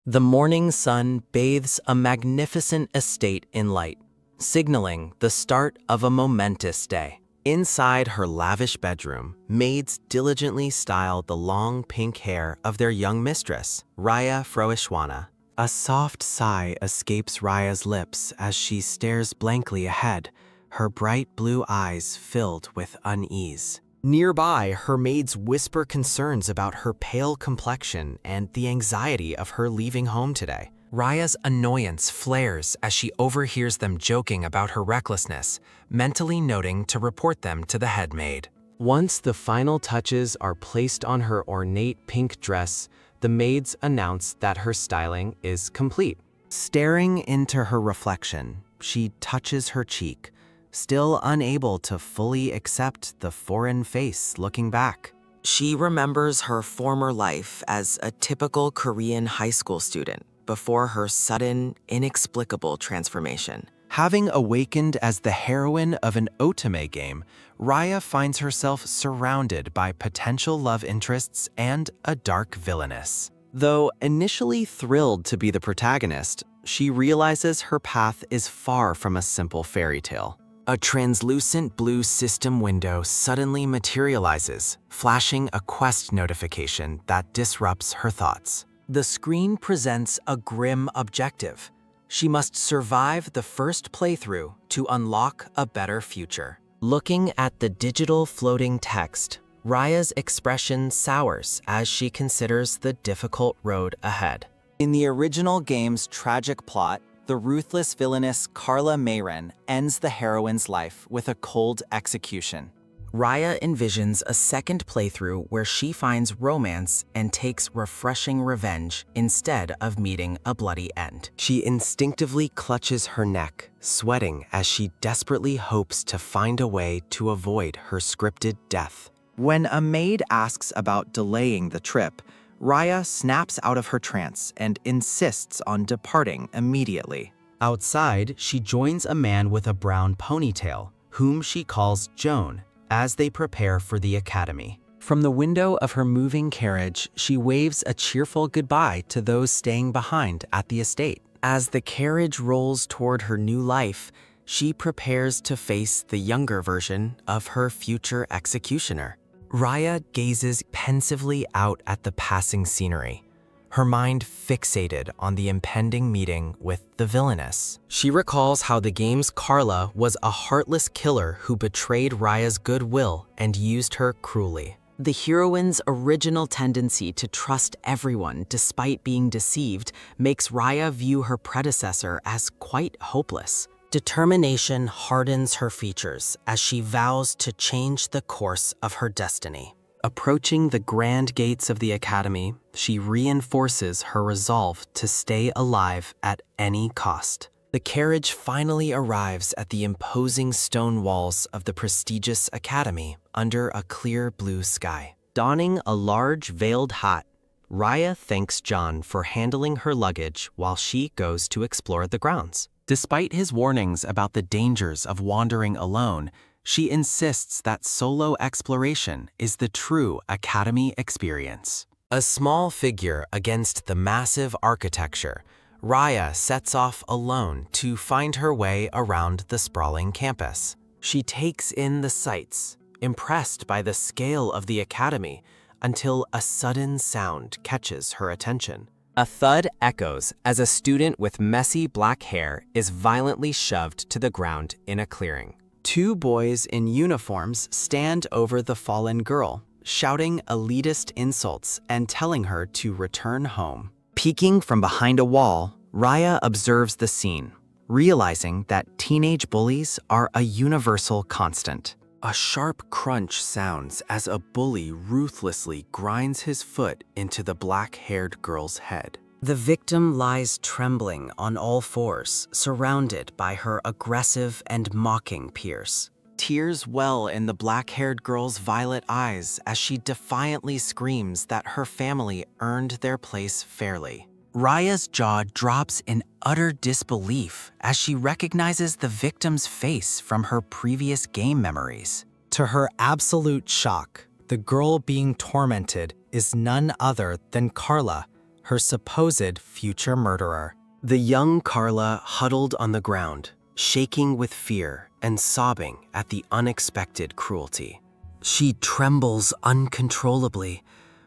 The morning sun bathes a magnificent estate in light, signaling the start of a momentous day. Inside her lavish bedroom, maids diligently style the long pink hair of their young mistress, Raya Froishwana. A soft sigh escapes Raya's lips as she stares blankly ahead, her bright blue eyes filled with unease. Nearby, her maids whisper concerns about her pale complexion and the anxiety of her leaving home today. Raya's annoyance flares as she overhears them joking about her recklessness, mentally noting to report them to the head maid. Once the final touches are placed on her ornate pink dress, the maids announce that her styling is complete. Staring into her reflection, she touches her cheek, still unable to fully accept the foreign face looking back. She remembers her former life as a typical Korean high school student before her sudden, inexplicable transformation. Having awakened as the heroine of an otome game, Raya finds herself surrounded by potential love interests and a dark villainess. Though initially thrilled to be the protagonist, she realizes her path is far from a simple fairy tale. A translucent blue system window suddenly materializes, flashing a quest notification that disrupts her thoughts. The screen presents a grim objective. She must survive the first playthrough to unlock a better future. Looking at the digital floating text, Raya's expression sours as she considers the difficult road ahead. In the original game's tragic plot, the ruthless villainess Carla Mayren ends the heroine's life with a cold execution. Raya envisions a second playthrough where she finds romance and takes refreshing revenge instead of meeting a bloody end. She instinctively clutches her neck, sweating as she desperately hopes to find a way to avoid her scripted death. When a maid asks about delaying the trip, Raya snaps out of her trance and insists on departing immediately. Outside, she joins a man with a brown ponytail, whom she calls Joan, as they prepare for the academy. From the window of her moving carriage, she waves a cheerful goodbye to those staying behind at the estate. As the carriage rolls toward her new life, she prepares to face the younger version of her future executioner. Raya gazes pensively out at the passing scenery, her mind fixated on the impending meeting with the villainess. She recalls how the game's Carla was a heartless killer who betrayed Raya's goodwill and used her cruelly. The heroine's original tendency to trust everyone despite being deceived makes Raya view her predecessor as quite hopeless. Determination hardens her features as she vows to change the course of her destiny. Approaching the grand gates of the academy, she reinforces her resolve to stay alive at any cost. The carriage finally arrives at the imposing stone walls of the prestigious academy under a clear blue sky. Donning a large veiled hat, Raya thanks John for handling her luggage while she goes to explore the grounds. Despite his warnings about the dangers of wandering alone, she insists that solo exploration is the true academy experience. A small figure against the massive architecture, Raya sets off alone to find her way around the sprawling campus. She takes in the sights, impressed by the scale of the academy, until a sudden sound catches her attention. A thud echoes as a student with messy black hair is violently shoved to the ground in a clearing. Two boys in uniforms stand over the fallen girl, shouting elitist insults and telling her to return home. Peeking from behind a wall, Raya observes the scene, realizing that teenage bullies are a universal constant. A sharp crunch sounds as a bully ruthlessly grinds his foot into the black-haired girl's head. The victim lies trembling on all fours, surrounded by her aggressive and mocking peers. Tears well in the black-haired girl's violet eyes as she defiantly screams that her family earned their place fairly. Raya's jaw drops in utter disbelief as she recognizes the victim's face from her previous game memories. To her absolute shock, the girl being tormented is none other than Carla, her supposed future murderer. The young Carla huddled on the ground, shaking with fear and sobbing at the unexpected cruelty. She trembles uncontrollably,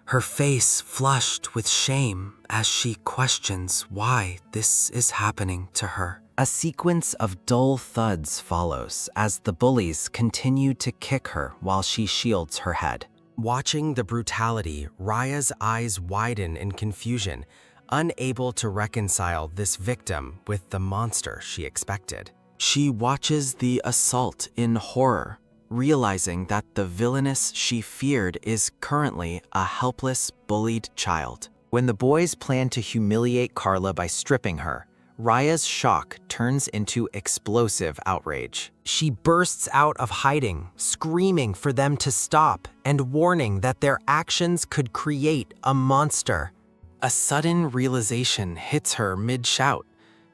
her face flushed with shame as she questions why this is happening to her. A sequence of dull thuds follows as the bullies continue to kick her while she shields her head. Watching the brutality, Raya's eyes widen in confusion, unable to reconcile this victim with the monster she expected. She watches the assault in horror, realizing that the villainess she feared is currently a helpless, bullied child. When the boys plan to humiliate Carla by stripping her, Raya's shock turns into explosive outrage. She bursts out of hiding, screaming for them to stop and warning that their actions could create a monster. A sudden realization hits her mid-shout.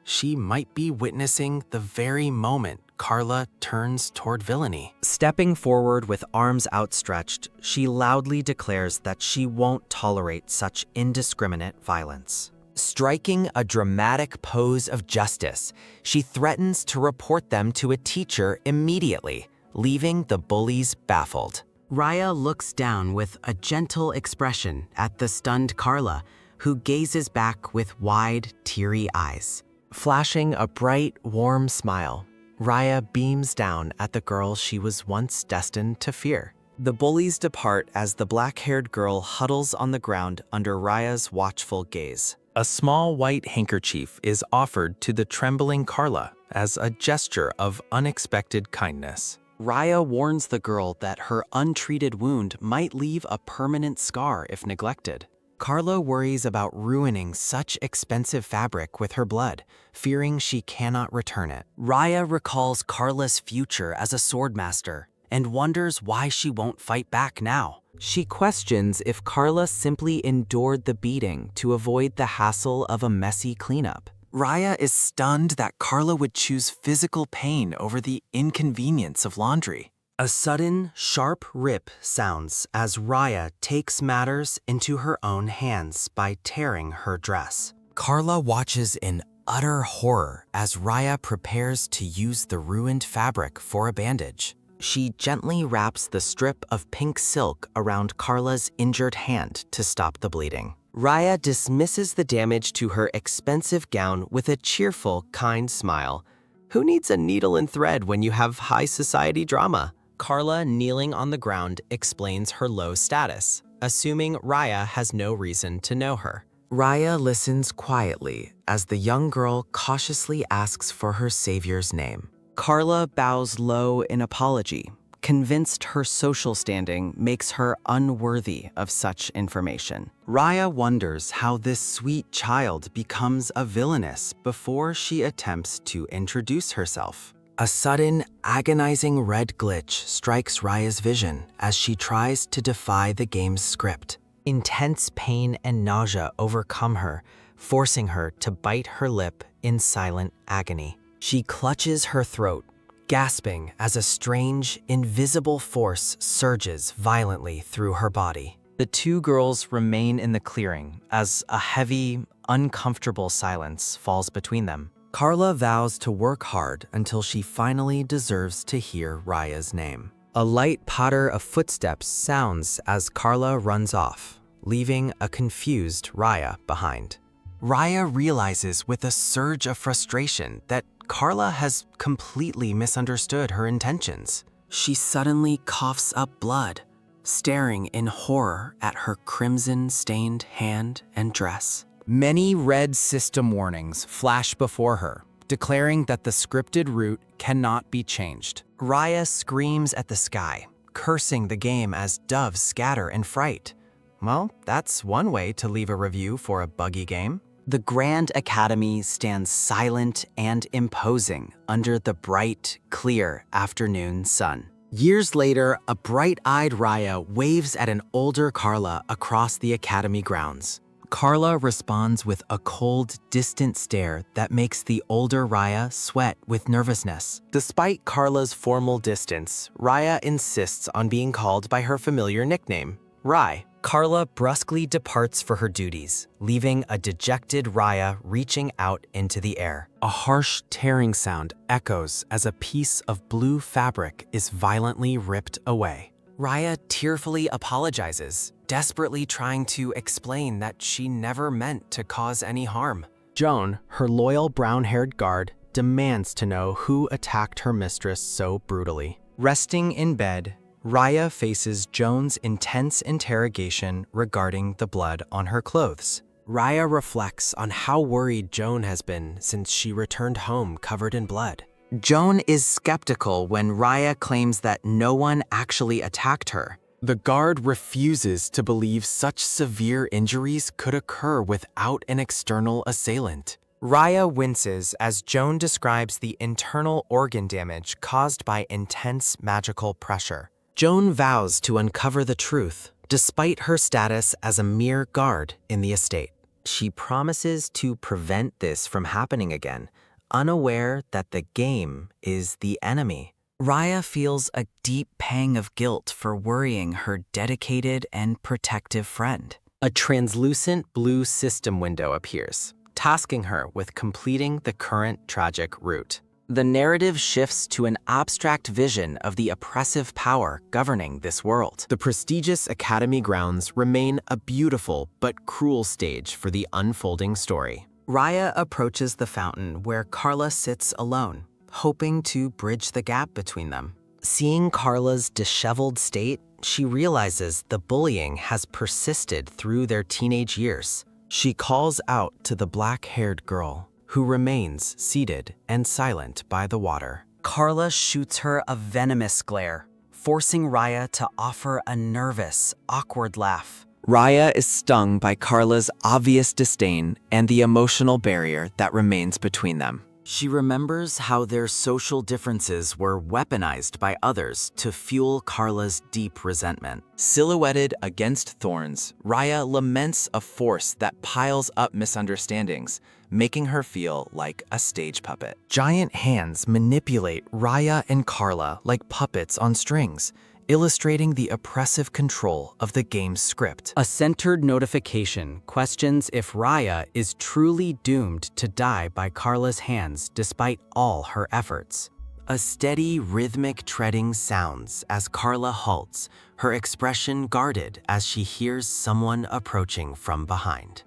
She might be witnessing the very moment Carla turns toward villainy. Stepping forward with arms outstretched, she loudly declares that she won't tolerate such indiscriminate violence. Striking a dramatic pose of justice, she threatens to report them to a teacher immediately, leaving the bullies baffled. Raya looks down with a gentle expression at the stunned Carla, who gazes back with wide, teary eyes. Flashing a bright, warm smile, Raya beams down at the girl she was once destined to fear. The bullies depart as the black-haired girl huddles on the ground under Raya's watchful gaze. A small white handkerchief is offered to the trembling Carla as a gesture of unexpected kindness. Raya warns the girl that her untreated wound might leave a permanent scar if neglected. Carla worries about ruining such expensive fabric with her blood, fearing she cannot return it. Raya recalls Carla's future as a swordmaster and wonders why she won't fight back now. She questions if Carla simply endured the beating to avoid the hassle of a messy cleanup. Raya is stunned that Carla would choose physical pain over the inconvenience of laundry. A sudden, sharp rip sounds as Raya takes matters into her own hands by tearing her dress. Carla watches in utter horror as Raya prepares to use the ruined fabric for a bandage. She gently wraps the strip of pink silk around Carla's injured hand to stop the bleeding. Raya dismisses the damage to her expensive gown with a cheerful, kind smile. Who needs a needle and thread when you have high society drama? Carla, kneeling on the ground, explains her low status, assuming Raya has no reason to know her. Raya listens quietly as the young girl cautiously asks for her savior's name. Carla bows low in apology, convinced her social standing makes her unworthy of such information. Raya wonders how this sweet child becomes a villainess before she attempts to introduce herself. A sudden, agonizing red glitch strikes Raya's vision as she tries to defy the game's script. Intense pain and nausea overcome her, forcing her to bite her lip in silent agony. She clutches her throat, gasping as a strange, invisible force surges violently through her body. The two girls remain in the clearing as a heavy, uncomfortable silence falls between them. Carla vows to work hard until she finally deserves to hear Raya's name. A light patter of footsteps sounds as Carla runs off, leaving a confused Raya behind. Raya realizes with a surge of frustration that Carla has completely misunderstood her intentions. She suddenly coughs up blood, staring in horror at her crimson-stained hand and dress. Many red system warnings flash before her, declaring that the scripted route cannot be changed. Raya screams at the sky, cursing the game as doves scatter in fright. Well, that's one way to leave a review for a buggy game. The Grand Academy stands silent and imposing under the bright, clear afternoon sun. Years later, a bright-eyed Raya waves at an older Carla across the academy grounds. Carla responds with a cold, distant stare that makes the older Raya sweat with nervousness. Despite Carla's formal distance, Raya insists on being called by her familiar nickname, Rai. Carla brusquely departs for her duties, leaving a dejected Raya reaching out into the air. A harsh tearing sound echoes as a piece of blue fabric is violently ripped away. Raya tearfully apologizes, desperately trying to explain that she never meant to cause any harm. Joan, her loyal brown-haired guard, demands to know who attacked her mistress so brutally. Resting in bed, Raya faces Joan's intense interrogation regarding the blood on her clothes. Raya reflects on how worried Joan has been since she returned home covered in blood. Joan is skeptical when Raya claims that no one actually attacked her. The guard refuses to believe such severe injuries could occur without an external assailant. Raya winces as Joan describes the internal organ damage caused by intense magical pressure. Joan vows to uncover the truth, despite her status as a mere guard in the estate. She promises to prevent this from happening again, unaware that the game is the enemy. Raya feels a deep pang of guilt for worrying her dedicated and protective friend. A translucent blue system window appears, tasking her with completing the current tragic route. The narrative shifts to an abstract vision of the oppressive power governing this world. The prestigious Academy grounds remain a beautiful but cruel stage for the unfolding story. Raya approaches the fountain where Carla sits alone, hoping to bridge the gap between them. Seeing Carla's disheveled state, she realizes the bullying has persisted through their teenage years. She calls out to the black-haired girl, who remains seated and silent by the water. Carla shoots her a venomous glare, forcing Raya to offer a nervous, awkward laugh. Raya is stung by Carla's obvious disdain and the emotional barrier that remains between them. She remembers how their social differences were weaponized by others to fuel Carla's deep resentment. Silhouetted against thorns, Raya laments a force that piles up misunderstandings, making her feel like a stage puppet. Giant hands manipulate Raya and Carla like puppets on strings, illustrating the oppressive control of the game's script. A centered notification questions if Raya is truly doomed to die by Carla's hands despite all her efforts. A steady, rhythmic treading sounds as Carla halts, her expression guarded as she hears someone approaching from behind.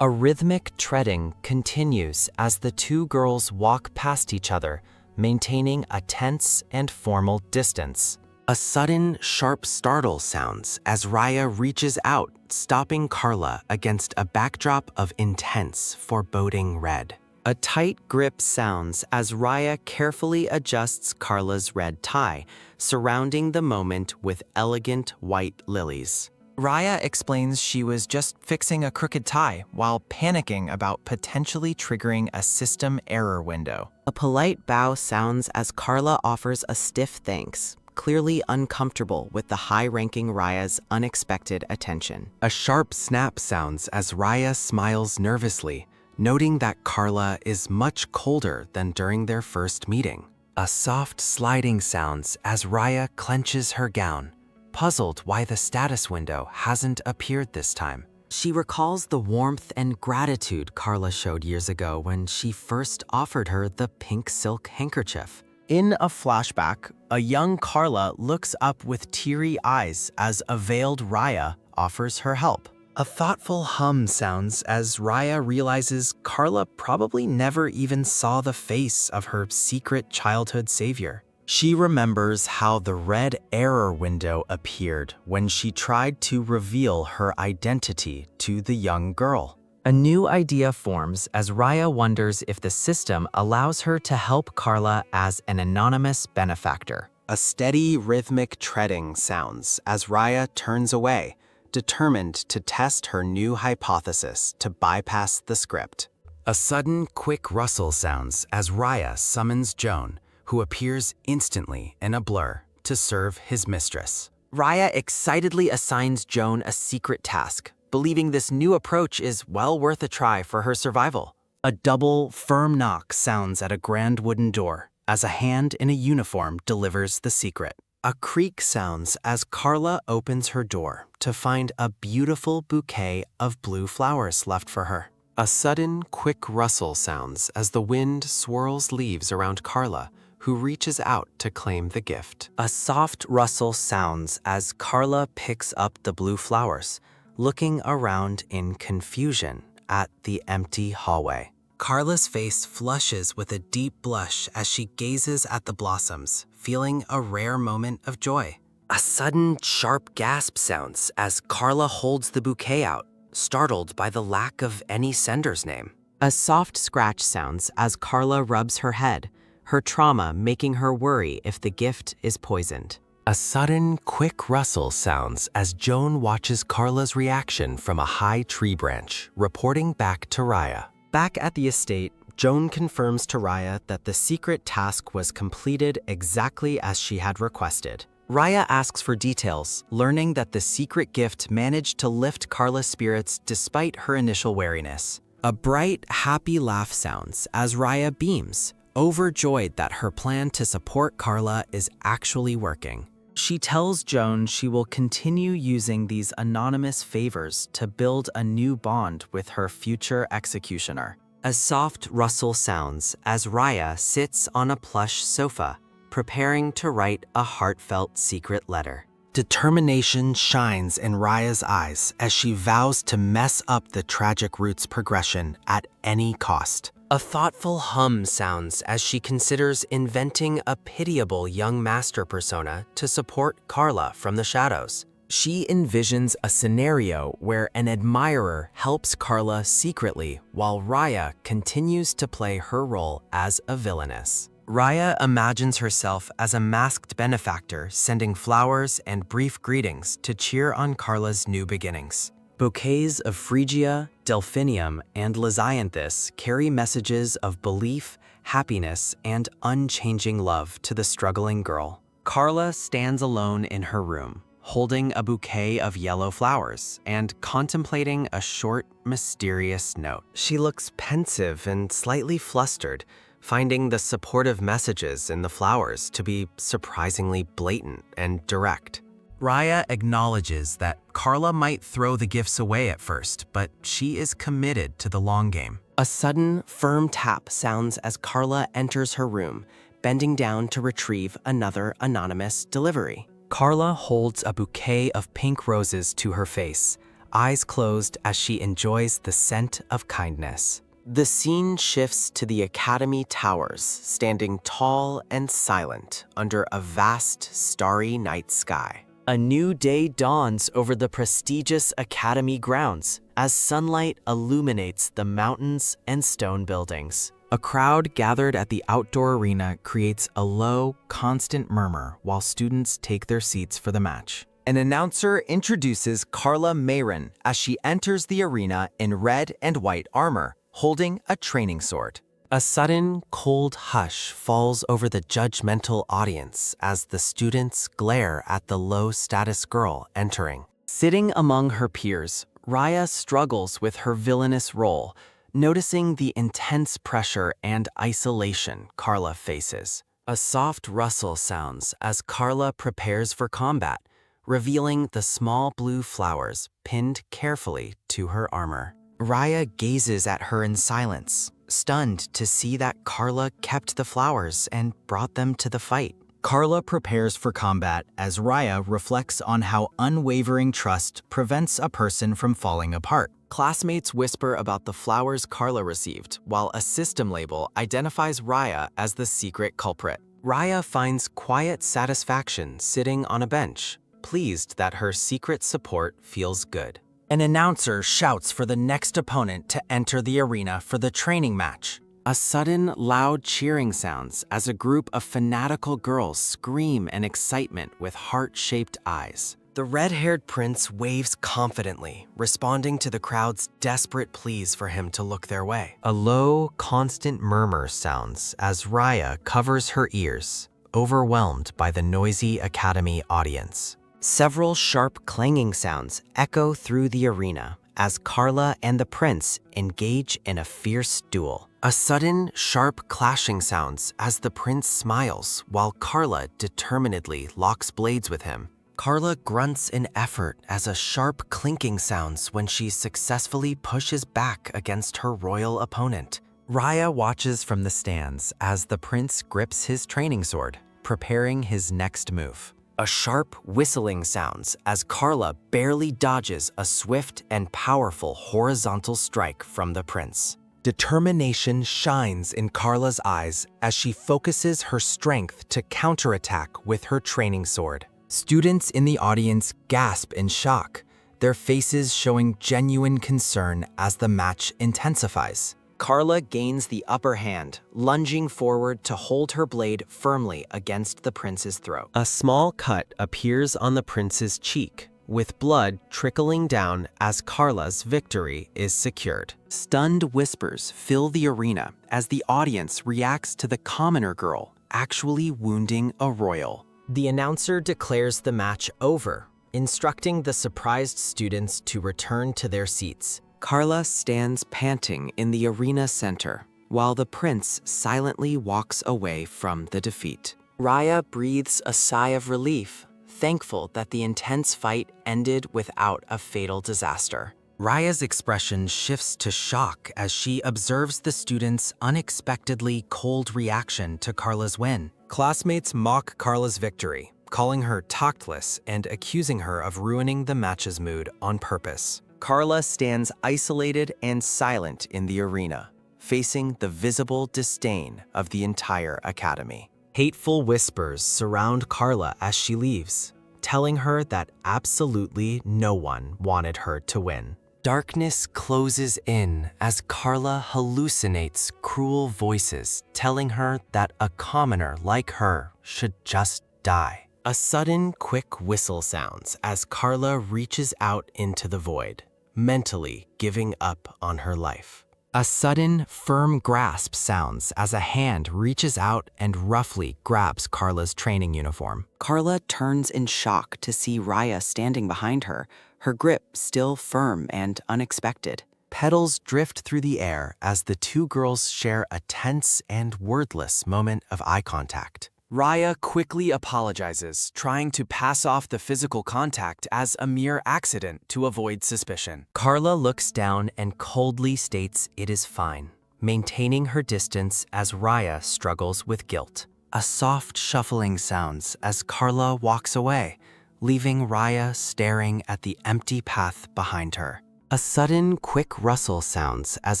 A rhythmic treading continues as the two girls walk past each other, maintaining a tense and formal distance. A sudden, sharp startle sounds as Raya reaches out, stopping Carla against a backdrop of intense, foreboding red. A tight grip sounds as Raya carefully adjusts Carla's red tie, surrounding the moment with elegant white lilies. Raya explains she was just fixing a crooked tie while panicking about potentially triggering a system error window. A polite bow sounds as Carla offers a stiff thanks, clearly uncomfortable with the high-ranking Raya's unexpected attention. A sharp snap sounds as Raya smiles nervously, noting that Carla is much colder than during their first meeting. A soft sliding sounds as Raya clenches her gown, puzzled why the status window hasn't appeared this time. She recalls the warmth and gratitude Carla showed years ago when she first offered her the pink silk handkerchief. In a flashback, a young Carla looks up with teary eyes as a veiled Raya offers her help. A thoughtful hum sounds as Raya realizes Carla probably never even saw the face of her secret childhood savior. She remembers how the red error window appeared when she tried to reveal her identity to the young girl. A new idea forms as Raya wonders if the system allows her to help Carla as an anonymous benefactor. A steady, rhythmic treading sounds as Raya turns away, determined to test her new hypothesis to bypass the script. A sudden, quick rustle sounds as Raya summons Joan, who appears instantly in a blur to serve his mistress. Raya excitedly assigns Joan a secret task, believing this new approach is well worth a try for her survival. A double, firm knock sounds at a grand wooden door as a hand in a uniform delivers the secret. A creak sounds as Carla opens her door to find a beautiful bouquet of blue flowers left for her. A sudden, quick rustle sounds as the wind swirls leaves around Carla, who reaches out to claim the gift. A soft rustle sounds as Carla picks up the blue flowers, looking around in confusion at the empty hallway. Carla's face flushes with a deep blush as she gazes at the blossoms, feeling a rare moment of joy. A sudden, sharp gasp sounds as Carla holds the bouquet out, startled by the lack of any sender's name. A soft scratch sounds as Carla rubs her head, her trauma making her worry if the gift is poisoned. A sudden, quick rustle sounds as Joan watches Carla's reaction from a high tree branch, reporting back to Raya. Back at the estate, Joan confirms to Raya that the secret task was completed exactly as she had requested. Raya asks for details, learning that the secret gift managed to lift Carla's spirits despite her initial wariness. A bright, happy laugh sounds as Raya beams, overjoyed that her plan to support Carla is actually working. She tells Joan she will continue using these anonymous favors to build a new bond with her future executioner. A soft rustle sounds as Raya sits on a plush sofa, preparing to write a heartfelt secret letter. Determination shines in Raya's eyes as she vows to mess up the tragic route's progression at any cost. A thoughtful hum sounds as she considers inventing a pitiable young master persona to support Carla from the shadows. She envisions a scenario where an admirer helps Carla secretly while Raya continues to play her role as a villainess. Raya imagines herself as a masked benefactor sending flowers and brief greetings to cheer on Carla's new beginnings. Bouquets of Phrygia, Delphinium, and Lizyanthus carry messages of belief, happiness, and unchanging love to the struggling girl. Carla stands alone in her room, holding a bouquet of yellow flowers and contemplating a short, mysterious note. She looks pensive and slightly flustered, finding the supportive messages in the flowers to be surprisingly blatant and direct. Raya acknowledges that Carla might throw the gifts away at first, but she is committed to the long game. A sudden, firm tap sounds as Carla enters her room, bending down to retrieve another anonymous delivery. Carla holds a bouquet of pink roses to her face, eyes closed as she enjoys the scent of kindness. The scene shifts to the Academy Towers, standing tall and silent under a vast, starry night sky. A new day dawns over the prestigious Academy grounds as sunlight illuminates the mountains and stone buildings. A crowd gathered at the outdoor arena creates a low, constant murmur while students take their seats for the match. An announcer introduces Carla Mayron as she enters the arena in red and white armor, holding a training sword. A sudden, cold hush falls over the judgmental audience as the students glare at the low-status girl entering. Sitting among her peers, Raya struggles with her villainous role, noticing the intense pressure and isolation Carla faces. A soft rustle sounds as Carla prepares for combat, revealing the small blue flowers pinned carefully to her armor. Raya gazes at her in silence, stunned to see that Carla kept the flowers and brought them to the fight. Carla prepares for combat as Raya reflects on how unwavering trust prevents a person from falling apart. Classmates whisper about the flowers Carla received, while a system label identifies Raya as the secret culprit. Raya finds quiet satisfaction sitting on a bench, pleased that her secret support feels good. An announcer shouts for the next opponent to enter the arena for the training match. A sudden, loud cheering sounds as a group of fanatical girls scream in excitement with heart-shaped eyes. The red-haired prince waves confidently, responding to the crowd's desperate pleas for him to look their way. A low, constant murmur sounds as Raya covers her ears, overwhelmed by the noisy Academy audience. Several sharp clanging sounds echo through the arena as Carla and the prince engage in a fierce duel. A sudden, sharp clashing sounds as the prince smiles while Carla determinedly locks blades with him. Carla grunts in effort as a sharp clinking sounds when she successfully pushes back against her royal opponent. Raya watches from the stands as the prince grips his training sword, preparing his next move. A sharp whistling sounds as Carla barely dodges a swift and powerful horizontal strike from the prince. Determination shines in Carla's eyes as she focuses her strength to counterattack with her training sword. Students in the audience gasp in shock, their faces showing genuine concern as the match intensifies. Carla gains the upper hand, lunging forward to hold her blade firmly against the prince's throat. A small cut appears on the prince's cheek, with blood trickling down as Carla's victory is secured. Stunned whispers fill the arena as the audience reacts to the commoner girl actually wounding a royal. The announcer declares the match over, instructing the surprised students to return to their seats. Carla stands panting in the arena center, while the prince silently walks away from the defeat. Raya breathes a sigh of relief, thankful that the intense fight ended without a fatal disaster. Raya's expression shifts to shock as she observes the students' unexpectedly cold reaction to Carla's win. Classmates mock Carla's victory, calling her tactless and accusing her of ruining the match's mood on purpose. Carla stands isolated and silent in the arena, facing the visible disdain of the entire academy. Hateful whispers surround Carla as she leaves, telling her that absolutely no one wanted her to win. Darkness closes in as Carla hallucinates cruel voices telling her that a commoner like her should just die. A sudden, quick whistle sounds as Carla reaches out into the void, mentally giving up on her life. A sudden, firm grasp sounds as a hand reaches out and roughly grabs Carla's training uniform. Carla turns in shock to see Raya standing behind her, her grip still firm and unexpected. Petals drift through the air as the two girls share a tense and wordless moment of eye contact. Raya quickly apologizes, trying to pass off the physical contact as a mere accident to avoid suspicion. Carla looks down and coldly states it is fine, maintaining her distance as Raya struggles with guilt. A soft shuffling sounds as Carla walks away, leaving Raya staring at the empty path behind her. A sudden, quick rustle sounds as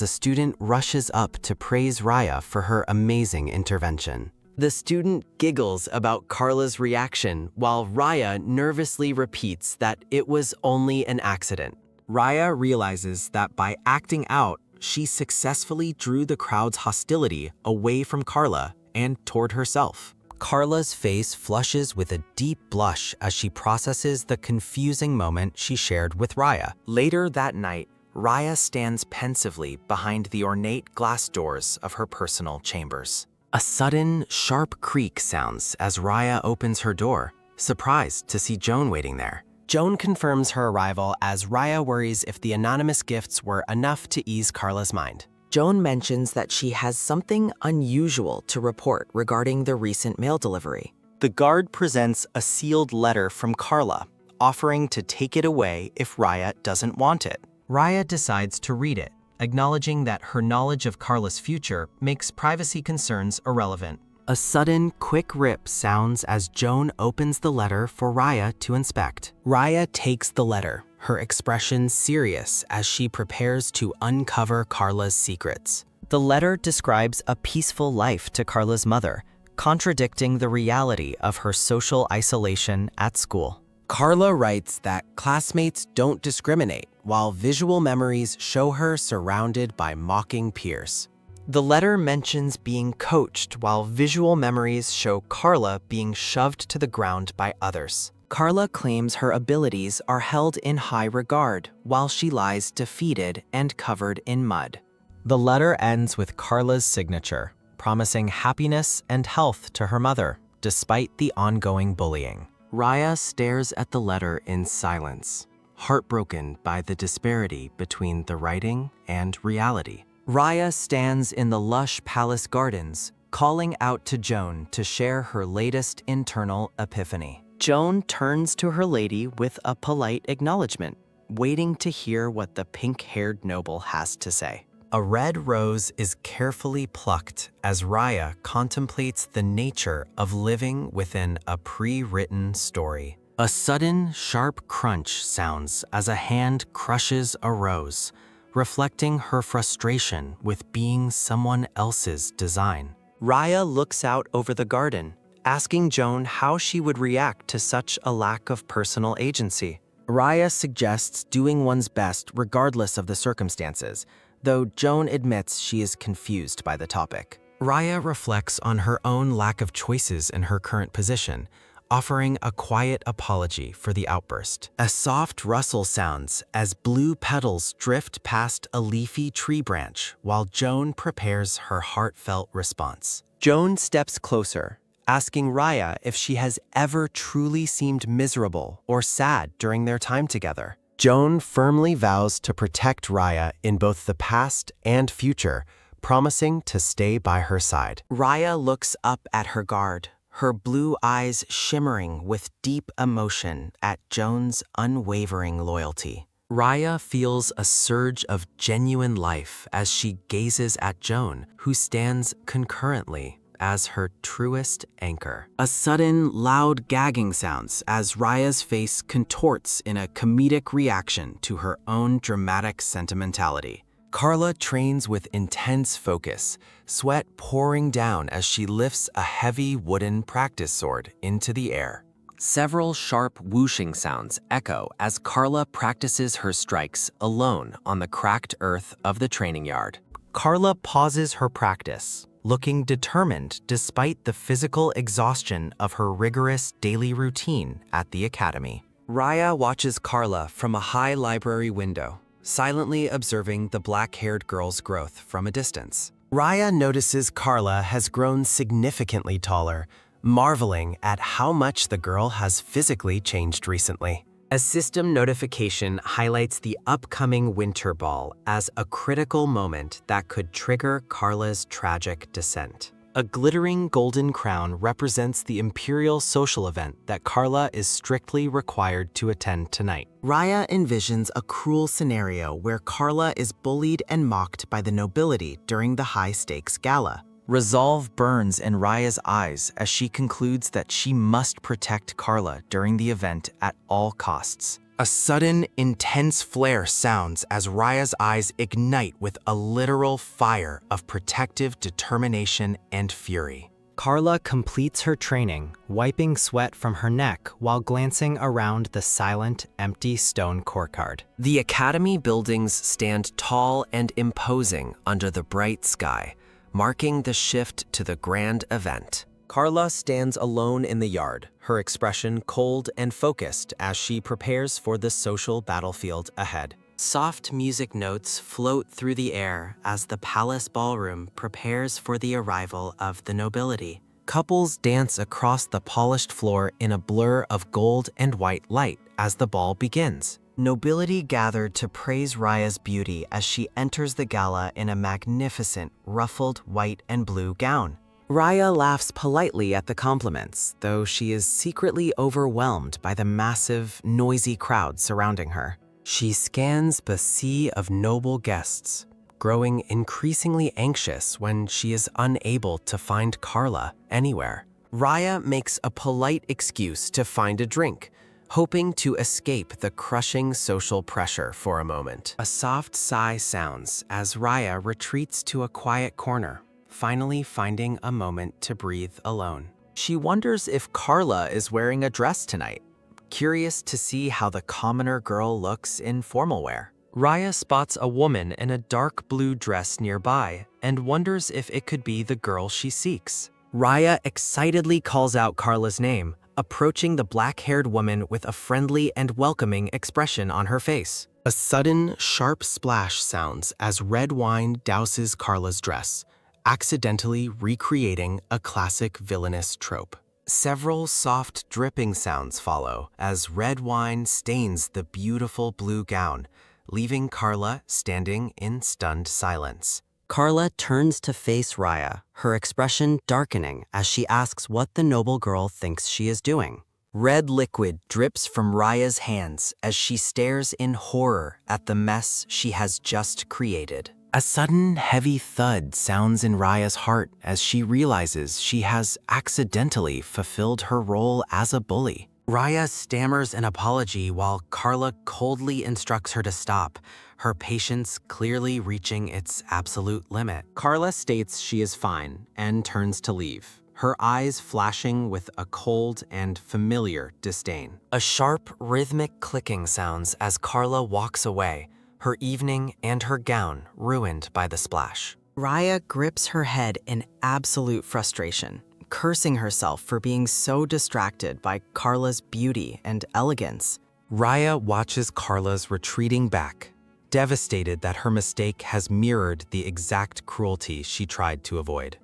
a student rushes up to praise Raya for her amazing intervention. The student giggles about Carla's reaction while Raya nervously repeats that it was only an accident. Raya realizes that by acting out, she successfully drew the crowd's hostility away from Carla and toward herself. Carla's face flushes with a deep blush as she processes the confusing moment she shared with Raya. Later that night, Raya stands pensively behind the ornate glass doors of her personal chambers. A sudden, sharp creak sounds as Raya opens her door, surprised to see Joan waiting there. Joan confirms her arrival as Raya worries if the anonymous gifts were enough to ease Carla's mind. Joan mentions that she has something unusual to report regarding the recent mail delivery. The guard presents a sealed letter from Carla, offering to take it away if Raya doesn't want it. Raya decides to read it, acknowledging that her knowledge of Carla's future makes privacy concerns irrelevant. A sudden, quick rip sounds as Joan opens the letter for Raya to inspect. Raya takes the letter, her expression serious as she prepares to uncover Carla's secrets. The letter describes a peaceful life to Carla's mother, contradicting the reality of her social isolation at school. Carla writes that classmates don't discriminate, while visual memories show her surrounded by mocking peers. The letter mentions being coached, while visual memories show Carla being shoved to the ground by others. Carla claims her abilities are held in high regard, while she lies defeated and covered in mud. The letter ends with Carla's signature, promising happiness and health to her mother, despite the ongoing bullying. Raya stares at the letter in silence, heartbroken by the disparity between the writing and reality. Raya stands in the lush palace gardens, calling out to Joan to share her latest internal epiphany. Joan turns to her lady with a polite acknowledgement, waiting to hear what the pink-haired noble has to say. A red rose is carefully plucked as Raya contemplates the nature of living within a pre-written story. A sudden, sharp crunch sounds as a hand crushes a rose, reflecting her frustration with being someone else's design. Raya looks out over the garden, asking Joan how she would react to such a lack of personal agency. Raya suggests doing one's best regardless of the circumstances, though Joan admits she is confused by the topic. Raya reflects on her own lack of choices in her current position, offering a quiet apology for the outburst. A soft rustle sounds as blue petals drift past a leafy tree branch while Joan prepares her heartfelt response. Joan steps closer, asking Raya if she has ever truly seemed miserable or sad during their time together. Joan firmly vows to protect Raya in both the past and future, promising to stay by her side. Raya looks up at her guard, her blue eyes shimmering with deep emotion at Joan's unwavering loyalty. Raya feels a surge of genuine life as she gazes at Joan, who stands concurrently as her truest anchor. A sudden, loud gagging sounds as Raya's face contorts in a comedic reaction to her own dramatic sentimentality. Carla trains with intense focus, sweat pouring down as she lifts a heavy wooden practice sword into the air. Several sharp whooshing sounds echo as Carla practices her strikes alone on the cracked earth of the training yard. Carla pauses her practice, looking determined despite the physical exhaustion of her rigorous daily routine at the academy. Raya watches Carla from a high library window, silently observing the black-haired girl's growth from a distance. Raya notices Carla has grown significantly taller, marveling at how much the girl has physically changed recently. A system notification highlights the upcoming winter ball as a critical moment that could trigger Carla's tragic descent. A glittering golden crown represents the imperial social event that Carla is strictly required to attend tonight. Raya envisions a cruel scenario where Carla is bullied and mocked by the nobility during the high-stakes gala. Resolve burns in Raya's eyes as she concludes that she must protect Carla during the event at all costs. A sudden, intense flare sounds as Raya's eyes ignite with a literal fire of protective determination and fury. Carla completes her training, wiping sweat from her neck while glancing around the silent, empty stone courtyard. The academy buildings stand tall and imposing under the bright sky, marking the shift to the grand event. Carla stands alone in the yard, her expression cold and focused as she prepares for the social battlefield ahead. Soft music notes float through the air as the palace ballroom prepares for the arrival of the nobility. Couples dance across the polished floor in a blur of gold and white light as the ball begins. Nobility gathered to praise Raya's beauty as she enters the gala in a magnificent, ruffled white and blue gown. Raya laughs politely at the compliments, though she is secretly overwhelmed by the massive, noisy crowd surrounding her. She scans the sea of noble guests, growing increasingly anxious when she is unable to find Carla anywhere. Raya makes a polite excuse to find a drink, hoping to escape the crushing social pressure for a moment. A soft sigh sounds as Raya retreats to a quiet corner, finally finding a moment to breathe alone. She wonders if Carla is wearing a dress tonight, curious to see how the commoner girl looks in formal wear. Raya spots a woman in a dark blue dress nearby and wonders if it could be the girl she seeks. Raya excitedly calls out Carla's name, approaching the black-haired woman with a friendly and welcoming expression on her face. A sudden, sharp splash sounds as red wine douses Carla's dress, accidentally recreating a classic villainous trope. Several soft dripping sounds follow as red wine stains the beautiful blue gown, leaving Carla standing in stunned silence. Carla turns to face Raya, her expression darkening as she asks what the noble girl thinks she is doing. Red liquid drips from Raya's hands as she stares in horror at the mess she has just created. A sudden heavy thud sounds in Raya's heart as she realizes she has accidentally fulfilled her role as a bully. Raya stammers an apology while Carla coldly instructs her to stop, her patience clearly reaching its absolute limit. Carla states she is fine and turns to leave, her eyes flashing with a cold and familiar disdain. A sharp, rhythmic clicking sounds as Carla walks away, her evening and her gown ruined by the splash. Raya grips her head in absolute frustration, cursing herself for being so distracted by Carla's beauty and elegance. Raya watches Carla's retreating back, devastated that her mistake has mirrored the exact cruelty she tried to avoid.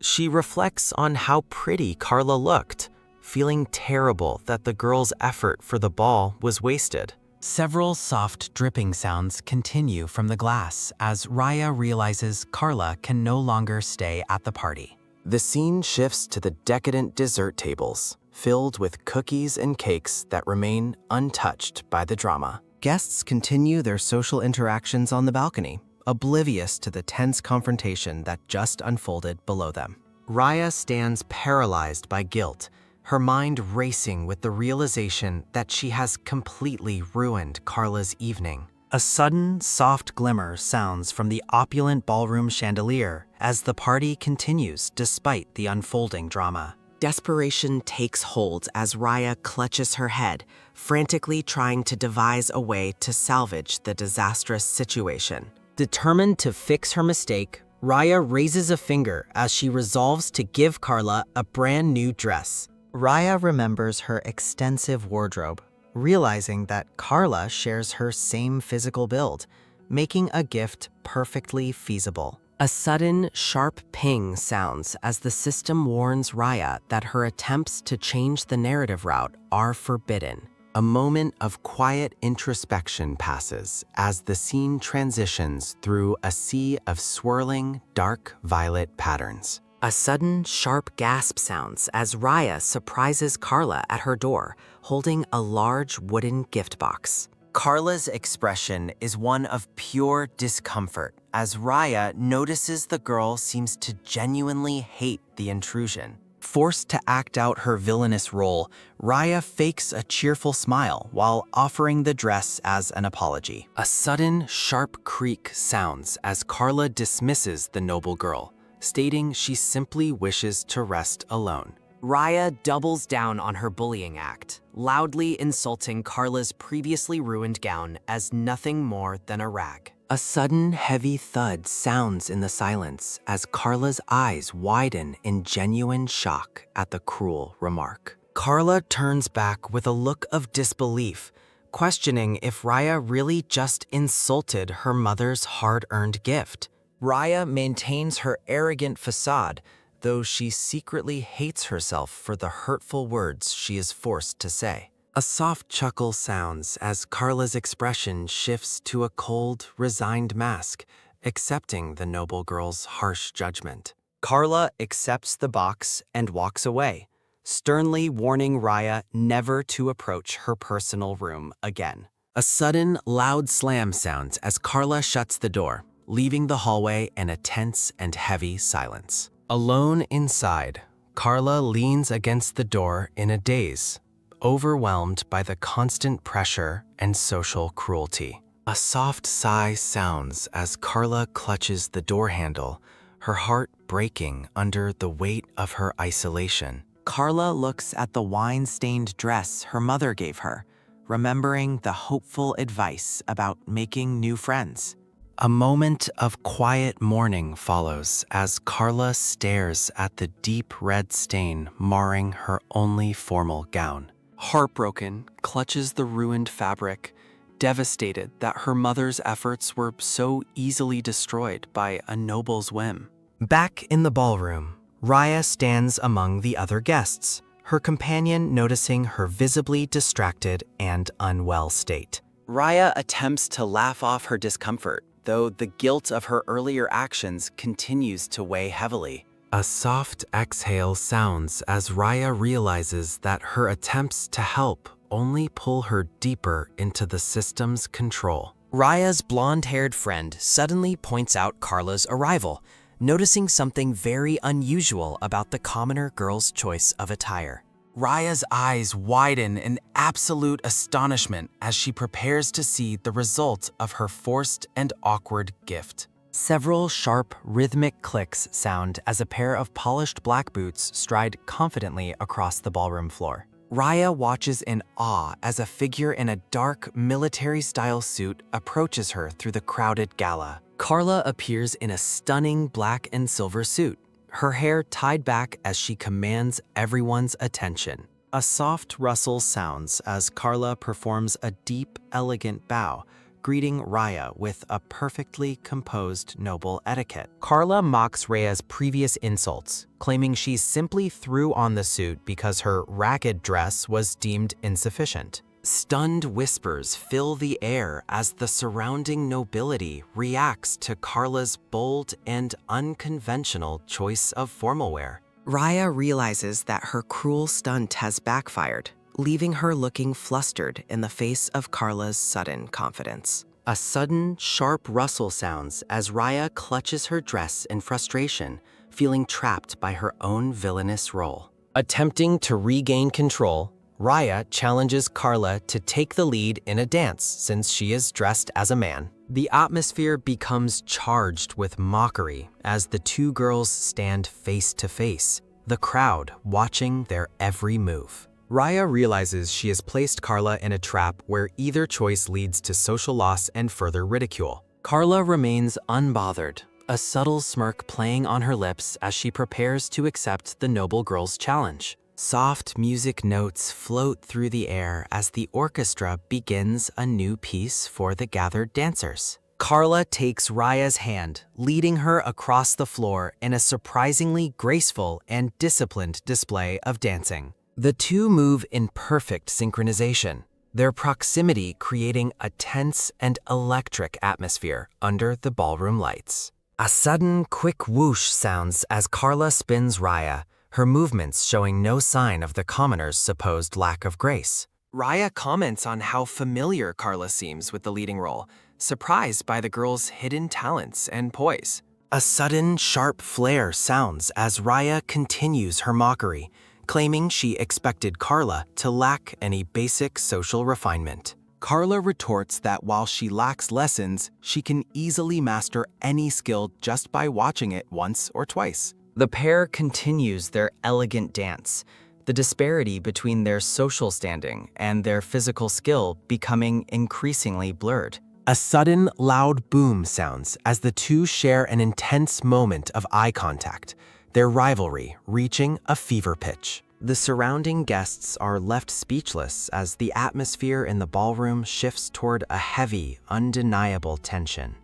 She reflects on how pretty Carla looked, feeling terrible that the girl's effort for the ball was wasted. Several soft dripping sounds continue from the glass as Raya realizes Carla can no longer stay at the party. The scene shifts to the decadent dessert tables, filled with cookies and cakes that remain untouched by the drama. Guests continue their social interactions on the balcony, oblivious to the tense confrontation that just unfolded below them. Raya stands paralyzed by guilt, her mind racing with the realization that she has completely ruined Carla's evening. A sudden, soft glimmer sounds from the opulent ballroom chandelier as the party continues despite the unfolding drama. Desperation takes hold as Raya clutches her head, frantically trying to devise a way to salvage the disastrous situation. Determined to fix her mistake, Raya raises a finger as she resolves to give Carla a brand new dress. Raya remembers her extensive wardrobe, realizing that Carla shares her same physical build, making a gift perfectly feasible. A sudden, sharp ping sounds as the system warns Raya that her attempts to change the narrative route are forbidden. A moment of quiet introspection passes as the scene transitions through a sea of swirling, dark violet patterns. A sudden, sharp gasp sounds as Raya surprises Carla at her door, holding a large wooden gift box. Carla's expression is one of pure discomfort as Raya notices the girl seems to genuinely hate the intrusion. Forced to act out her villainous role, Raya fakes a cheerful smile while offering the dress as an apology. A sudden, sharp creak sounds as Carla dismisses the noble girl, stating she simply wishes to rest alone. Raya doubles down on her bullying act, loudly insulting Carla's previously ruined gown as nothing more than a rag. A sudden heavy thud sounds in the silence as Carla's eyes widen in genuine shock at the cruel remark. Carla turns back with a look of disbelief, questioning if Raya really just insulted her mother's hard-earned gift. Raya maintains her arrogant facade, though she secretly hates herself for the hurtful words she is forced to say. A soft chuckle sounds as Carla's expression shifts to a cold, resigned mask, accepting the noble girl's harsh judgment. Carla accepts the box and walks away, sternly warning Raya never to approach her personal room again. A sudden, loud slam sounds as Carla shuts the door, leaving the hallway in a tense and heavy silence. Alone inside, Carla leans against the door in a daze, overwhelmed by the constant pressure and social cruelty. A soft sigh sounds as Carla clutches the door handle, her heart breaking under the weight of her isolation. Carla looks at the wine-stained dress her mother gave her, remembering the hopeful advice about making new friends. A moment of quiet mourning follows as Carla stares at the deep red stain marring her only formal gown. Heartbroken, clutches the ruined fabric, devastated that her mother's efforts were so easily destroyed by a noble's whim. Back in the ballroom, Raya stands among the other guests, her companion noticing her visibly distracted and unwell state. Raya attempts to laugh off her discomfort, though the guilt of her earlier actions continues to weigh heavily. A soft exhale sounds as Raya realizes that her attempts to help only pull her deeper into the system's control. Raya's blonde-haired friend suddenly points out Carla's arrival, noticing something very unusual about the commoner girl's choice of attire. Raya's eyes widen in absolute astonishment as she prepares to see the result of her forced and awkward gift. Several sharp, rhythmic clicks sound as a pair of polished black boots stride confidently across the ballroom floor. Raya watches in awe as a figure in a dark, military-style suit approaches her through the crowded gala. Carla appears in a stunning black and silver suit, her hair tied back as she commands everyone's attention. A soft rustle sounds as Carla performs a deep, elegant bow, greeting Raya with a perfectly composed noble etiquette. Carla mocks Raya's previous insults, claiming she simply threw on the suit because her ragged dress was deemed insufficient. Stunned whispers fill the air as the surrounding nobility reacts to Carla's bold and unconventional choice of formal wear. Raya realizes that her cruel stunt has backfired, leaving her looking flustered in the face of Carla's sudden confidence. A sudden, sharp rustle sounds as Raya clutches her dress in frustration, feeling trapped by her own villainous role. Attempting to regain control, Raya challenges Carla to take the lead in a dance since she is dressed as a man. The atmosphere becomes charged with mockery as the two girls stand face to face, the crowd watching their every move. Raya realizes she has placed Carla in a trap where either choice leads to social loss and further ridicule. Carla remains unbothered, a subtle smirk playing on her lips as she prepares to accept the noble girl's challenge. Soft music notes float through the air as the orchestra begins a new piece for the gathered dancers. Carla takes Raya's hand, leading her across the floor in a surprisingly graceful and disciplined display of dancing. The two move in perfect synchronization, their proximity creating a tense and electric atmosphere under the ballroom lights. A sudden, quick whoosh sounds as Carla spins Raya, her movements showing no sign of the commoner's supposed lack of grace. Raya comments on how familiar Carla seems with the leading role, surprised by the girl's hidden talents and poise. A sudden, sharp flare sounds as Raya continues her mockery, claiming she expected Carla to lack any basic social refinement. Carla retorts that while she lacks lessons, she can easily master any skill just by watching it once or twice. The pair continues their elegant dance, the disparity between their social standing and their physical skill becoming increasingly blurred. A sudden, loud boom sounds as the two share an intense moment of eye contact, their rivalry reaching a fever pitch. The surrounding guests are left speechless as the atmosphere in the ballroom shifts toward a heavy, undeniable tension.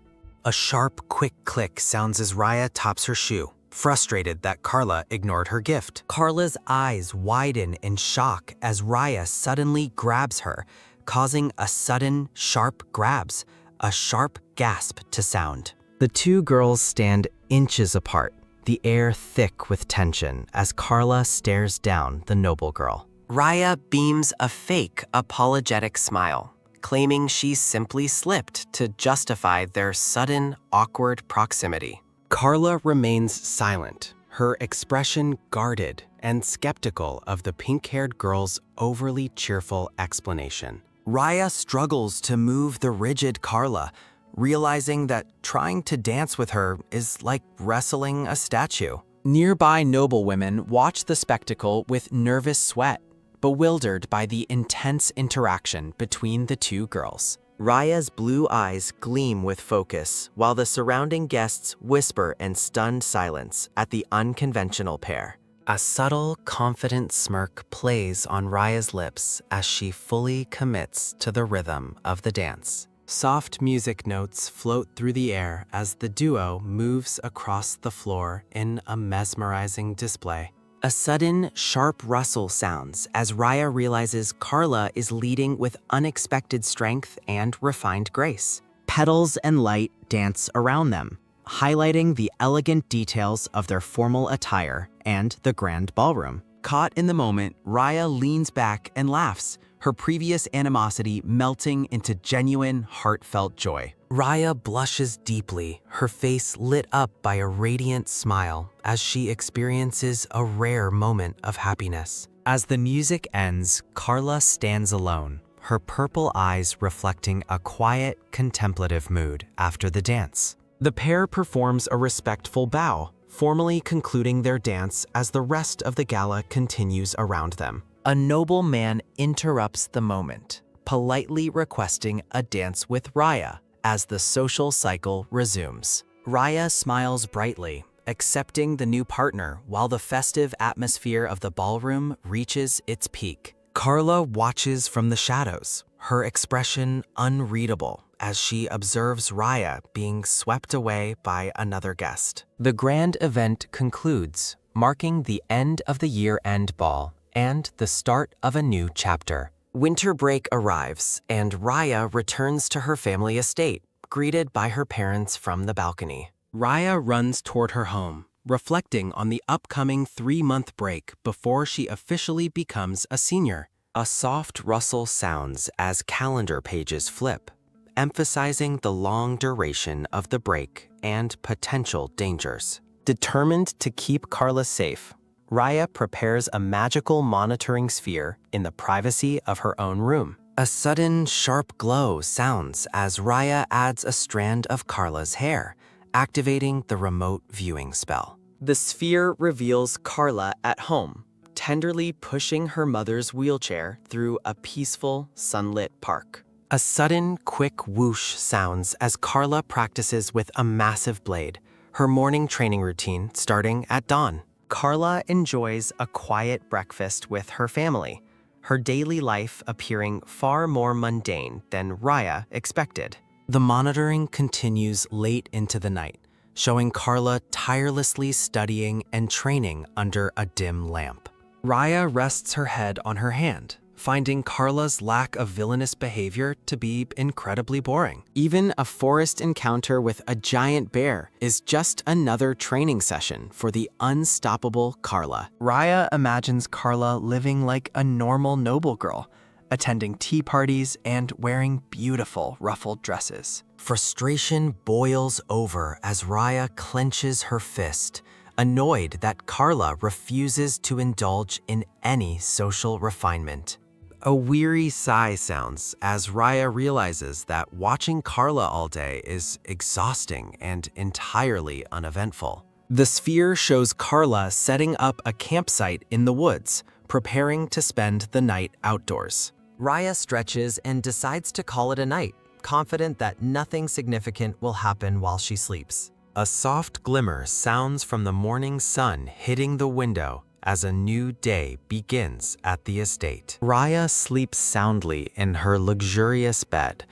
A sharp, quick click sounds as Raya tops her shoe, frustrated that Carla ignored her gift. Carla's eyes widen in shock as Raya suddenly grabs her, causing a sudden, sharp grabs, a sharp gasp to sound. The two girls stand inches apart, the air thick with tension as Carla stares down the noble girl. Raya beams a fake, apologetic smile, claiming she simply slipped to justify their sudden, awkward proximity. Carla remains silent, her expression guarded and skeptical of the pink-haired girl's overly cheerful explanation. Raya struggles to move the rigid Carla, realizing that trying to dance with her is like wrestling a statue. Nearby noblewomen watch the spectacle with nervous sweat, bewildered by the intense interaction between the two girls. Raya's blue eyes gleam with focus, while the surrounding guests whisper in stunned silence at the unconventional pair. A subtle, confident smirk plays on Raya's lips as she fully commits to the rhythm of the dance. Soft music notes float through the air as the duo moves across the floor in a mesmerizing display. A sudden, sharp rustle sounds as Raya realizes Carla is leading with unexpected strength and refined grace. Petals and light dance around them, highlighting the elegant details of their formal attire and the grand ballroom. Caught in the moment, Raya leans back and laughs, her previous animosity melting into genuine, heartfelt joy. Raya blushes deeply, her face lit up by a radiant smile as she experiences a rare moment of happiness. As the music ends, Carla stands alone, her purple eyes reflecting a quiet, contemplative mood after the dance. The pair performs a respectful bow, formally concluding their dance as the rest of the gala continues around them. A nobleman interrupts the moment, politely requesting a dance with Raya as the social cycle resumes. Raya smiles brightly, accepting the new partner while the festive atmosphere of the ballroom reaches its peak. Carla watches from the shadows, her expression unreadable as she observes Raya being swept away by another guest. The grand event concludes, marking the end of the year-end ball and the start of a new chapter. Winter break arrives, and Raya returns to her family estate, greeted by her parents from the balcony. Raya runs toward her home, reflecting on the upcoming 3-month break before she officially becomes a senior. A soft rustle sounds as calendar pages flip, emphasizing the long duration of the break and potential dangers. Determined to keep Carla safe, Raya prepares a magical monitoring sphere in the privacy of her own room. A sudden, sharp glow sounds as Raya adds a strand of Carla's hair, activating the remote viewing spell. The sphere reveals Carla at home, tenderly pushing her mother's wheelchair through a peaceful, sunlit park. A sudden, quick whoosh sounds as Carla practices with a massive blade, her morning training routine starting at dawn. Carla enjoys a quiet breakfast with her family, her daily life appearing far more mundane than Raya expected. The monitoring continues late into the night, showing Carla tirelessly studying and training under a dim lamp. Raya rests her head on her hand, finding Carla's lack of villainous behavior to be incredibly boring. Even a forest encounter with a giant bear is just another training session for the unstoppable Carla. Raya imagines Carla living like a normal noble girl, attending tea parties and wearing beautiful ruffled dresses. Frustration boils over as Raya clenches her fist, annoyed that Carla refuses to indulge in any social refinement. A weary sigh sounds as Raya realizes that watching Carla all day is exhausting and entirely uneventful. The sphere shows Carla setting up a campsite in the woods, preparing to spend the night outdoors. Raya stretches and decides to call it a night, confident that nothing significant will happen while she sleeps. A soft glimmer sounds from the morning sun hitting the window as a new day begins at the estate. Raya sleeps soundly in her luxurious bed,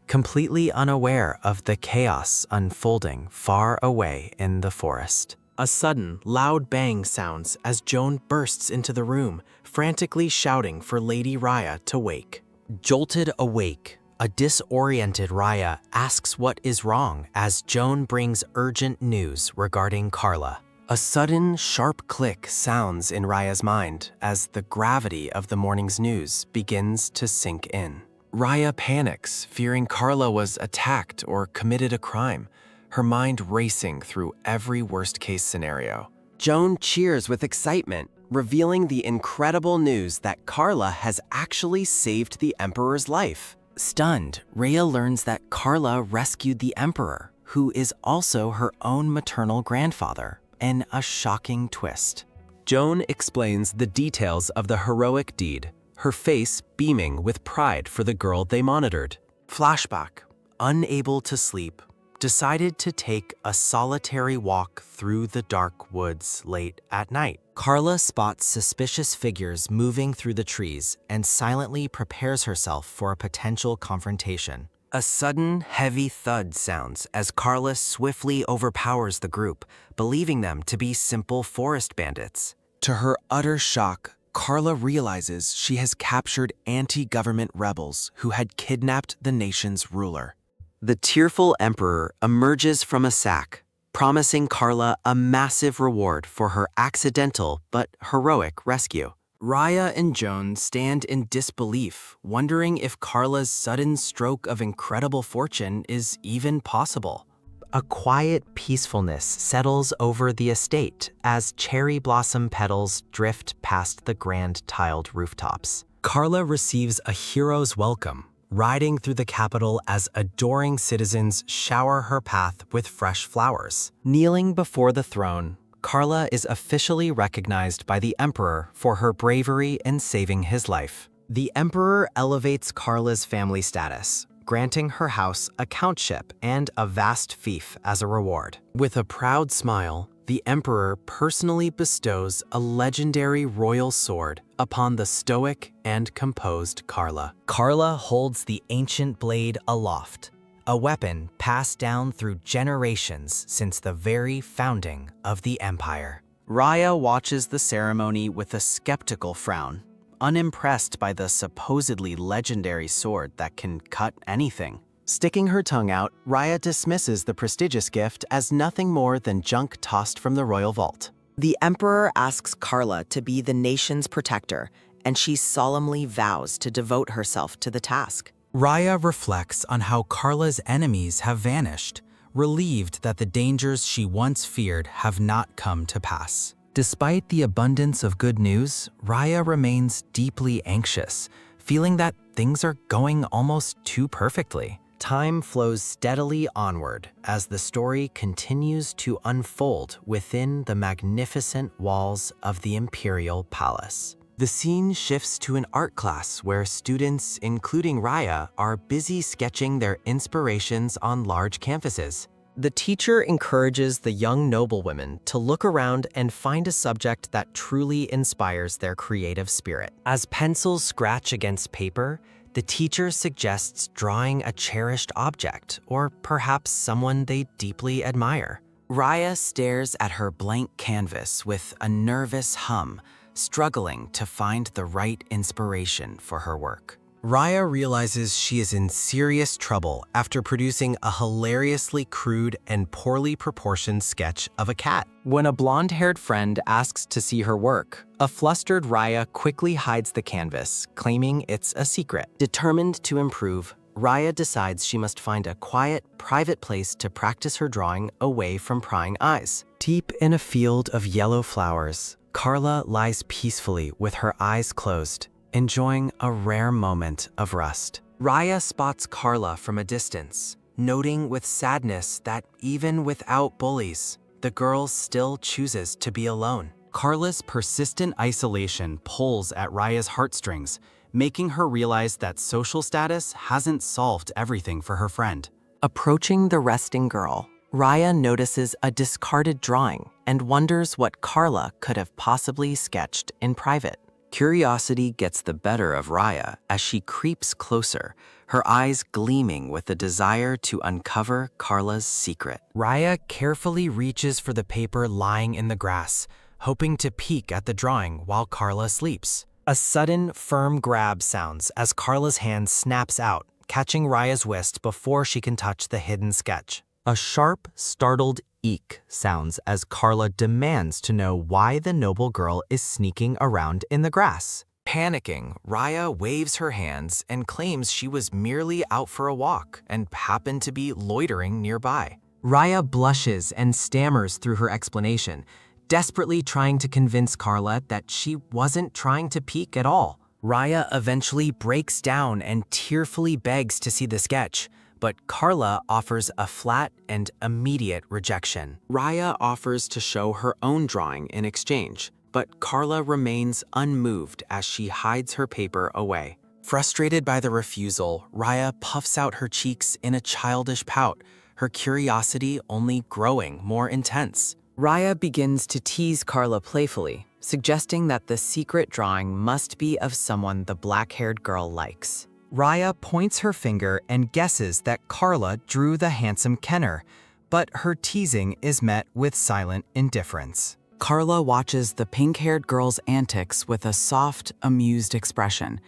completely unaware of the chaos unfolding far away in the forest. A sudden, loud bang sounds as Joan bursts into the room, frantically shouting for Lady Raya to wake. Jolted awake, a disoriented Raya asks what is wrong as Joan brings urgent news regarding Carla. A sudden, sharp click sounds in Raya's mind as the gravity of the morning's news begins to sink in. Raya panics, fearing Carla was attacked or committed a crime, her mind racing through every worst-case scenario. Joan cheers with excitement, revealing the incredible news that Carla has actually saved the Emperor's life. Stunned, Raya learns that Carla rescued the Emperor, who is also her own maternal grandfather, in a shocking twist. Joan explains the details of the heroic deed, her face beaming with pride for the girl they monitored. Flashback, unable to sleep, decided to take a solitary walk through the dark woods late at night. Carla spots suspicious figures moving through the trees and silently prepares herself for a potential confrontation. A sudden, heavy thud sounds as Carla swiftly overpowers the group, believing them to be simple forest bandits. To her utter shock, Carla realizes she has captured anti-government rebels who had kidnapped the nation's ruler. The tearful emperor emerges from a sack, promising Carla a massive reward for her accidental but heroic rescue. Raya and Joan stand in disbelief, wondering if Carla's sudden stroke of incredible fortune is even possible. A quiet peacefulness settles over the estate as cherry blossom petals drift past the grand tiled rooftops. Carla receives a hero's welcome, riding through the capital as adoring citizens shower her path with fresh flowers. Kneeling before the throne, Carla is officially recognized by the emperor for her bravery in saving his life. The emperor elevates Carla's family status, granting her house a countship and a vast fief as a reward. With a proud smile, the emperor personally bestows a legendary royal sword upon the stoic and composed Carla. Carla holds the ancient blade aloft, a weapon passed down through generations since the very founding of the empire. Raya watches the ceremony with a skeptical frown, unimpressed by the supposedly legendary sword that can cut anything. Sticking her tongue out, Raya dismisses the prestigious gift as nothing more than junk tossed from the royal vault. The emperor asks Carla to be the nation's protector, and she solemnly vows to devote herself to the task. Raya reflects on how Carla's enemies have vanished, relieved that the dangers she once feared have not come to pass. Despite the abundance of good news, Raya remains deeply anxious, feeling that things are going almost too perfectly. Time flows steadily onward as the story continues to unfold within the magnificent walls of the imperial palace. The scene shifts to an art class where students, including Raya, are busy sketching their inspirations on large canvases. The teacher encourages the young noblewomen to look around and find a subject that truly inspires their creative spirit. As pencils scratch against paper, the teacher suggests drawing a cherished object, or perhaps someone they deeply admire. Raya stares at her blank canvas with a nervous hum, struggling to find the right inspiration for her work. Raya realizes she is in serious trouble after producing a hilariously crude and poorly proportioned sketch of a cat. When a blonde-haired friend asks to see her work, a flustered Raya quickly hides the canvas, claiming it's a secret. Determined to improve, Raya decides she must find a quiet, private place to practice her drawing away from prying eyes. Deep in a field of yellow flowers, Carla lies peacefully with her eyes closed, enjoying a rare moment of rest. Raya spots Carla from a distance, noting with sadness that even without bullies, the girl still chooses to be alone. Carla's persistent isolation pulls at Raya's heartstrings, making her realize that social status hasn't solved everything for her friend. Approaching the resting girl, Raya notices a discarded drawing and wonders what Carla could have possibly sketched in private. Curiosity gets the better of Raya as she creeps closer, her eyes gleaming with the desire to uncover Carla's secret. Raya carefully reaches for the paper lying in the grass, hoping to peek at the drawing while Carla sleeps. A sudden, firm grab sounds as Carla's hand snaps out, catching Raya's wrist before she can touch the hidden sketch. A sharp, startled eek sounds as Carla demands to know why the noble girl is sneaking around in the grass. Panicking, Raya waves her hands and claims she was merely out for a walk and happened to be loitering nearby. Raya blushes and stammers through her explanation, desperately trying to convince Carla that she wasn't trying to peek at all. Raya eventually breaks down and tearfully begs to see the sketch, but Carla offers a flat and immediate rejection. Raya offers to show her own drawing in exchange, but Carla remains unmoved as she hides her paper away. Frustrated by the refusal, Raya puffs out her cheeks in a childish pout, her curiosity only growing more intense. Raya begins to tease Carla playfully, suggesting that the secret drawing must be of someone the black-haired girl likes. Raya points her finger and guesses that Carla drew the handsome Kenner, but her teasing is met with silent indifference. Carla watches the pink-haired girl's antics with a soft, amused expression,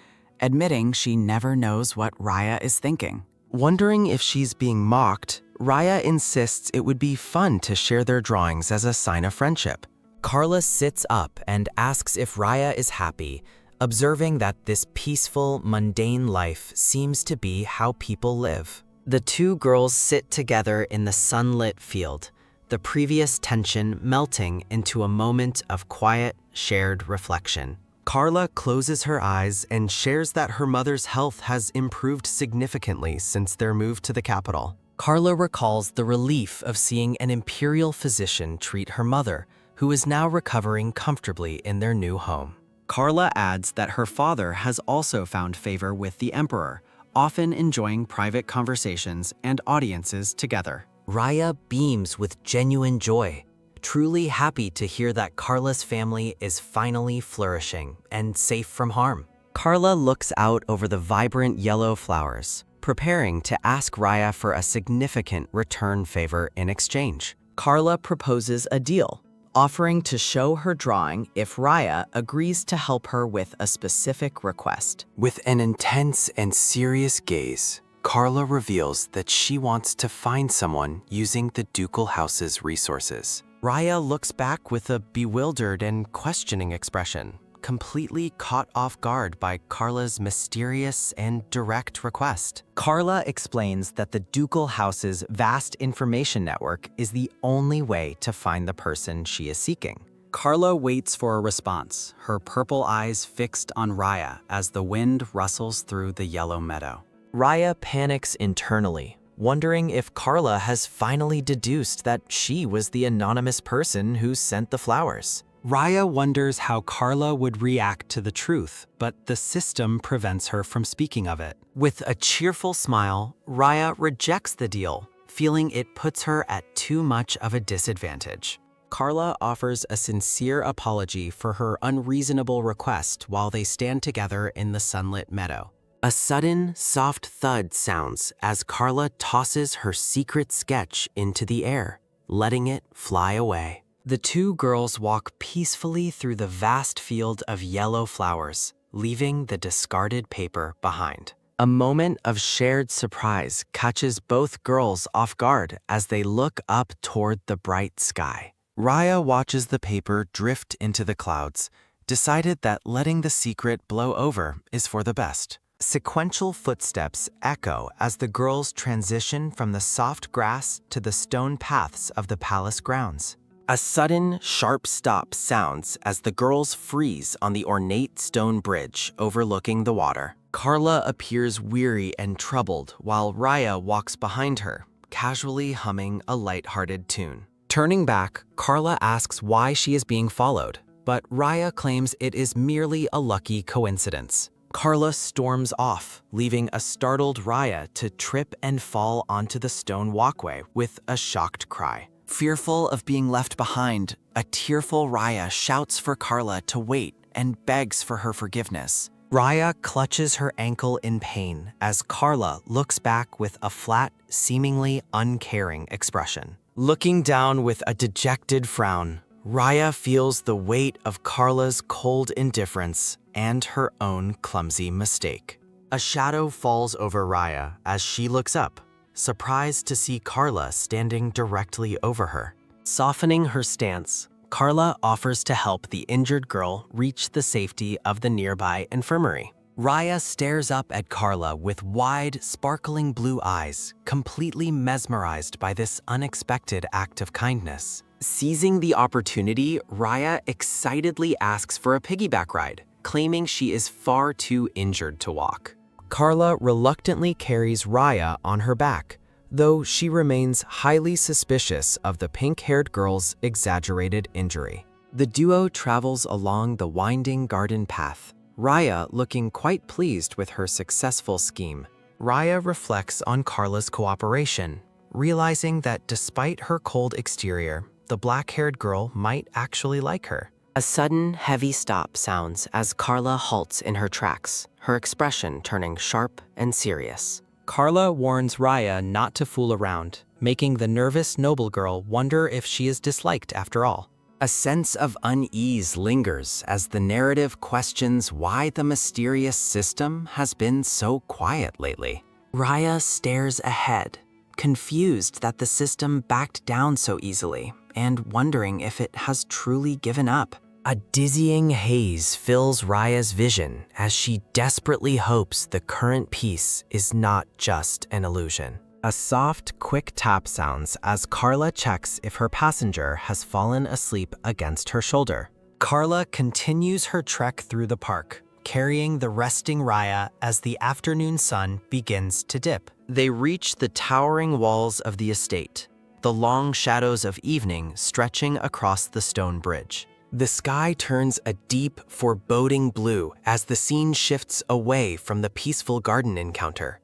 admitting she never knows what Raya is thinking. Wondering if she's being mocked, Raya insists it would be fun to share their drawings as a sign of friendship. Carla sits up and asks if Raya is happy, observing that this peaceful, mundane life seems to be how people live. The two girls sit together in the sunlit field, the previous tension melting into a moment of quiet, shared reflection. Carla closes her eyes and shares that her mother's health has improved significantly since their move to the capital. Carla recalls the relief of seeing an imperial physician treat her mother, who is now recovering comfortably in their new home. Carla adds that her father has also found favor with the emperor, often enjoying private conversations and audiences together. Raya beams with genuine joy, truly happy to hear that Carla's family is finally flourishing and safe from harm. Carla looks out over the vibrant yellow flowers, preparing to ask Raya for a significant return favor in exchange. Carla proposes a deal, offering to show her drawing if Raya agrees to help her with a specific request. With an intense and serious gaze, Carla reveals that she wants to find someone using the ducal house's resources. Raya looks back with a bewildered and questioning expression, completely caught off guard by Carla's mysterious and direct request. Carla explains that the ducal house's vast information network is the only way to find the person she is seeking. Carla waits for a response, her purple eyes fixed on Raya as the wind rustles through the yellow meadow. Raya panics internally, wondering if Carla has finally deduced that she was the anonymous person who sent the flowers. Raya wonders how Carla would react to the truth, but the system prevents her from speaking of it. With a cheerful smile, Raya rejects the deal, feeling it puts her at too much of a disadvantage. Carla offers a sincere apology for her unreasonable request while they stand together in the sunlit meadow. A sudden, soft thud sounds as Carla tosses her secret sketch into the air, letting it fly away. The two girls walk peacefully through the vast field of yellow flowers, leaving the discarded paper behind. A moment of shared surprise catches both girls off guard as they look up toward the bright sky. Raya watches the paper drift into the clouds, decided that letting the secret blow over is for the best. Sequential footsteps echo as the girls transition from the soft grass to the stone paths of the palace grounds. A sudden, sharp stop sounds as the girls freeze on the ornate stone bridge overlooking the water. Carla appears weary and troubled while Raya walks behind her, casually humming a light-hearted tune. Turning back, Carla asks why she is being followed, but Raya claims it is merely a lucky coincidence. Carla storms off, leaving a startled Raya to trip and fall onto the stone walkway with a shocked cry. Fearful of being left behind, a tearful Raya shouts for Carla to wait and begs for her forgiveness. Raya clutches her ankle in pain as Carla looks back with a flat, seemingly uncaring expression. Looking down with a dejected frown, Raya feels the weight of Carla's cold indifference and her own clumsy mistake. A shadow falls over Raya as she looks up, surprised to see Carla standing directly over her. Softening her stance, Carla offers to help the injured girl reach the safety of the nearby infirmary. Raya stares up at Carla with wide, sparkling blue eyes, completely mesmerized by this unexpected act of kindness. Seizing the opportunity, Raya excitedly asks for a piggyback ride, claiming she is far too injured to walk. Carla reluctantly carries Raya on her back, though she remains highly suspicious of the pink-haired girl's exaggerated injury. The duo travels along the winding garden path, Raya looking quite pleased with her successful scheme. Raya reflects on Carla's cooperation, realizing that despite her cold exterior, the black-haired girl might actually like her. A sudden, heavy stop sounds as Carla halts in her tracks, her expression turning sharp and serious. Carla warns Raya not to fool around, making the nervous noble girl wonder if she is disliked after all. A sense of unease lingers as the narrative questions why the mysterious system has been so quiet lately. Raya stares ahead, confused that the system backed down so easily and wondering if it has truly given up. A dizzying haze fills Raya's vision as she desperately hopes the current peace is not just an illusion. A soft, quick tap sounds as Carla checks if her passenger has fallen asleep against her shoulder. Carla continues her trek through the park, carrying the resting Raya as the afternoon sun begins to dip. They reach the towering walls of the estate, the long shadows of evening stretching across the stone bridge. The sky turns a deep, foreboding blue as the scene shifts away from the peaceful garden encounter.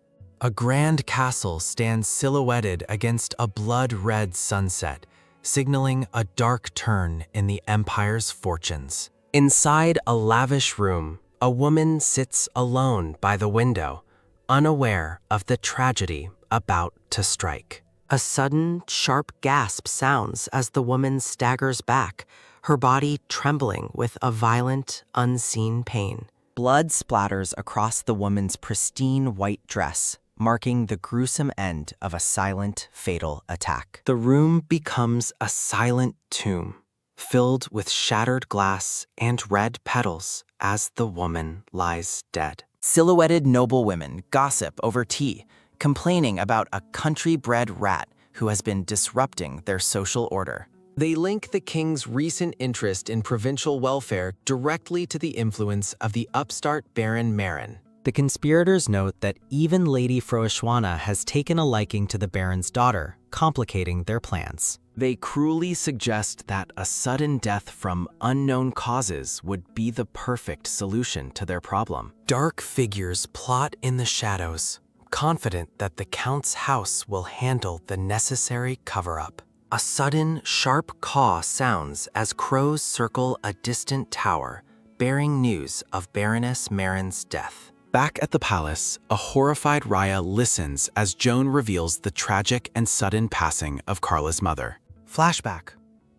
A grand castle stands silhouetted against a blood-red sunset, signaling a dark turn in the Empire's fortunes. Inside a lavish room, a woman sits alone by the window, unaware of the tragedy about to strike. A sudden, sharp gasp sounds as the woman staggers back, her body trembling with a violent, unseen pain. Blood splatters across the woman's pristine white dress, marking the gruesome end of a silent, fatal attack. The room becomes a silent tomb, filled with shattered glass and red petals as the woman lies dead. Silhouetted noblewomen gossip over tea, complaining about a country-bred rat who has been disrupting their social order. They link the king's recent interest in provincial welfare directly to the influence of the upstart Baron Marin. The conspirators note that even Lady Froeshwana has taken a liking to the Baron's daughter, complicating their plans. They cruelly suggest that a sudden death from unknown causes would be the perfect solution to their problem. Dark figures plot in the shadows, confident that the Count's house will handle the necessary cover-up. A sudden, sharp caw sounds as crows circle a distant tower, bearing news of Baroness Marin's death. Back at the palace, a horrified Raya listens as Joan reveals the tragic and sudden passing of Carla's mother. Flashback.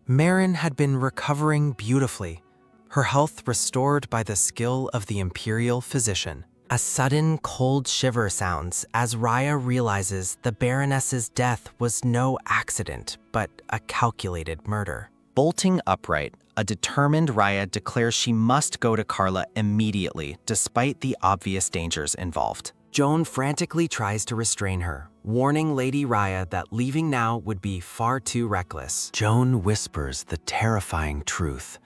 Marin had been recovering beautifully, her health restored by the skill of the imperial physician. A sudden cold shiver sounds as Raya realizes the Baroness's death was no accident, but a calculated murder. Bolting upright, a determined Raya declares she must go to Carla immediately, despite the obvious dangers involved. Joan frantically tries to restrain her, warning Lady Raya that leaving now would be far too reckless. Joan whispers the terrifying truth.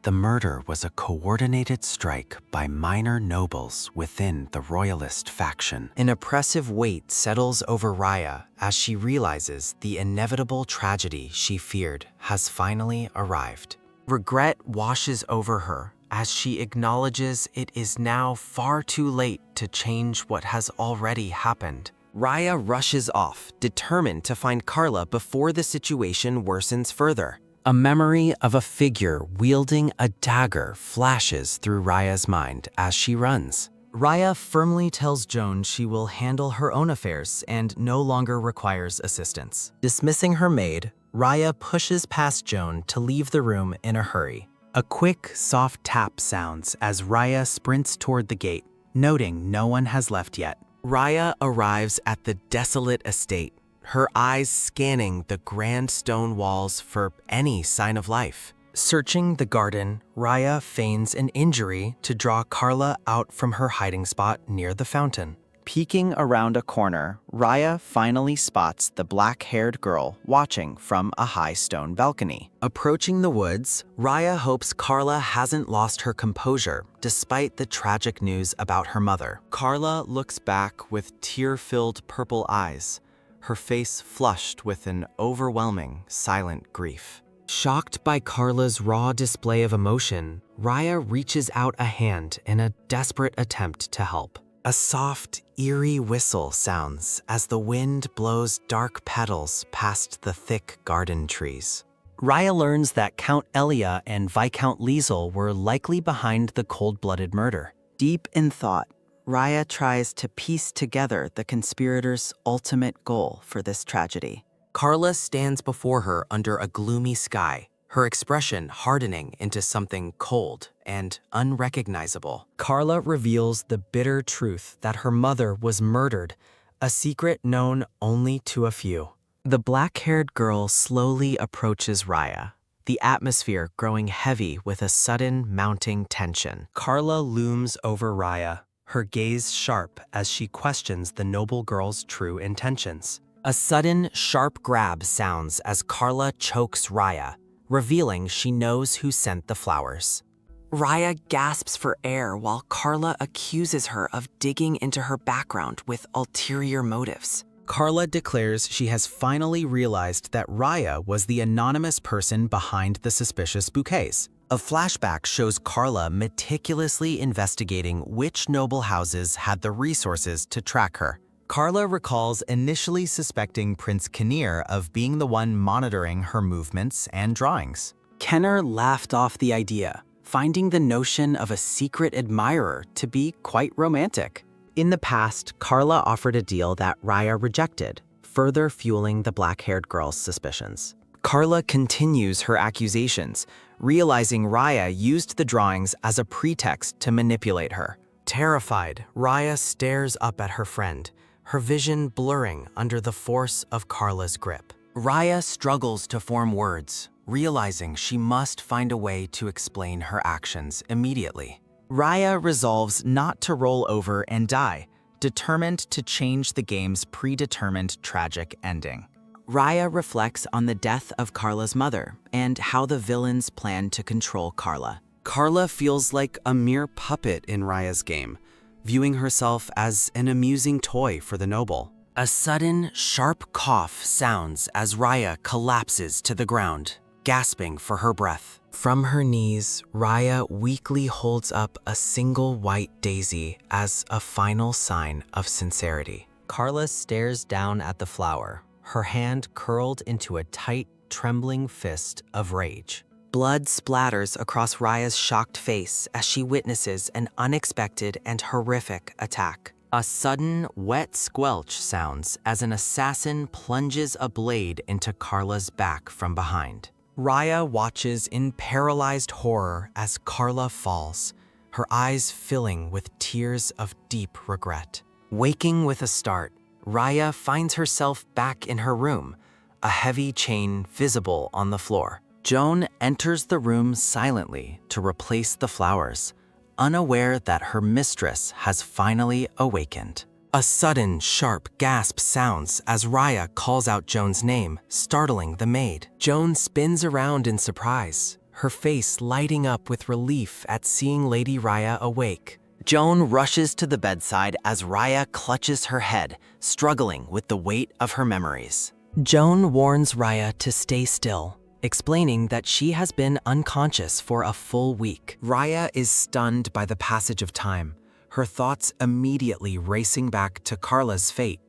The murder was a coordinated strike by minor nobles within the royalist faction. An oppressive weight settles over Raya as she realizes the inevitable tragedy she feared has finally arrived. Regret washes over her as she acknowledges it is now far too late to change what has already happened. Raya rushes off, determined to find Carla before the situation worsens further. A memory of a figure wielding a dagger flashes through Raya's mind as she runs. Raya firmly tells Joan she will handle her own affairs and no longer requires assistance. Dismissing her maid, Raya pushes past Joan to leave the room in a hurry. A quick, soft tap sounds as Raya sprints toward the gate, noting no one has left yet. Raya arrives at the desolate estate, her eyes scanning the grand stone walls for any sign of life. Searching the garden, Raya feigns an injury to draw Carla out from her hiding spot near the fountain. Peeking around a corner, Raya finally spots the black-haired girl watching from a high stone balcony. Approaching the woods, Raya hopes Carla hasn't lost her composure despite the tragic news about her mother. Carla looks back with tear-filled purple eyes, her face flushed with an overwhelming, silent grief. Shocked by Carla's raw display of emotion, Raya reaches out a hand in a desperate attempt to help. A soft, eerie whistle sounds as the wind blows dark petals past the thick garden trees. Raya learns that Count Elia and Viscount Liesel were likely behind the cold-blooded murder. Deep in thought, Raya tries to piece together the conspirators' ultimate goal for this tragedy. Carla stands before her under a gloomy sky, her expression hardening into something cold and unrecognizable. Carla reveals the bitter truth that her mother was murdered, a secret known only to a few. The black-haired girl slowly approaches Raya, the atmosphere growing heavy with a sudden mounting tension. Carla looms over Raya, her gaze sharp as she questions the noble girl's true intentions. A sudden, sharp grab sounds as Carla chokes Raya, revealing she knows who sent the flowers. Raya gasps for air while Carla accuses her of digging into her background with ulterior motives. Carla declares she has finally realized that Raya was the anonymous person behind the suspicious bouquets. A flashback shows Carla meticulously investigating which noble houses had the resources to track her. Carla recalls initially suspecting Prince Kinnear of being the one monitoring her movements and drawings. Kenner laughed off the idea, finding the notion of a secret admirer to be quite romantic. In the past, Carla offered a deal that Raya rejected, further fueling the black-haired girl's suspicions. Carla continues her accusations, realizing Raya used the drawings as a pretext to manipulate her. Terrified, Raya stares up at her friend, her vision blurring under the force of Carla's grip. Raya struggles to form words, realizing she must find a way to explain her actions immediately. Raya resolves not to roll over and die, determined to change the game's predetermined tragic ending. Raya reflects on the death of Carla's mother and how the villains plan to control Carla. Carla feels like a mere puppet in Raya's game, viewing herself as an amusing toy for the noble. A sudden, sharp cough sounds as Raya collapses to the ground, gasping for her breath. From her knees, Raya weakly holds up a single white daisy as a final sign of sincerity. Carla stares down at the flower, her hand curled into a tight, trembling fist of rage. Blood splatters across Raya's shocked face as she witnesses an unexpected and horrific attack. A sudden, wet squelch sounds as an assassin plunges a blade into Carla's back from behind. Raya watches in paralyzed horror as Carla falls, her eyes filling with tears of deep regret. Waking with a start, Raya finds herself back in her room, a heavy chain visible on the floor. Joan enters the room silently to replace the flowers, unaware that her mistress has finally awakened. A sudden, sharp gasp sounds as Raya calls out Joan's name, startling the maid. Joan spins around in surprise, her face lighting up with relief at seeing Lady Raya awake. Joan rushes to the bedside as Raya clutches her head, struggling with the weight of her memories. Joan warns Raya to stay still, explaining that she has been unconscious for a full week. Raya is stunned by the passage of time, her thoughts immediately racing back to Carla's fate.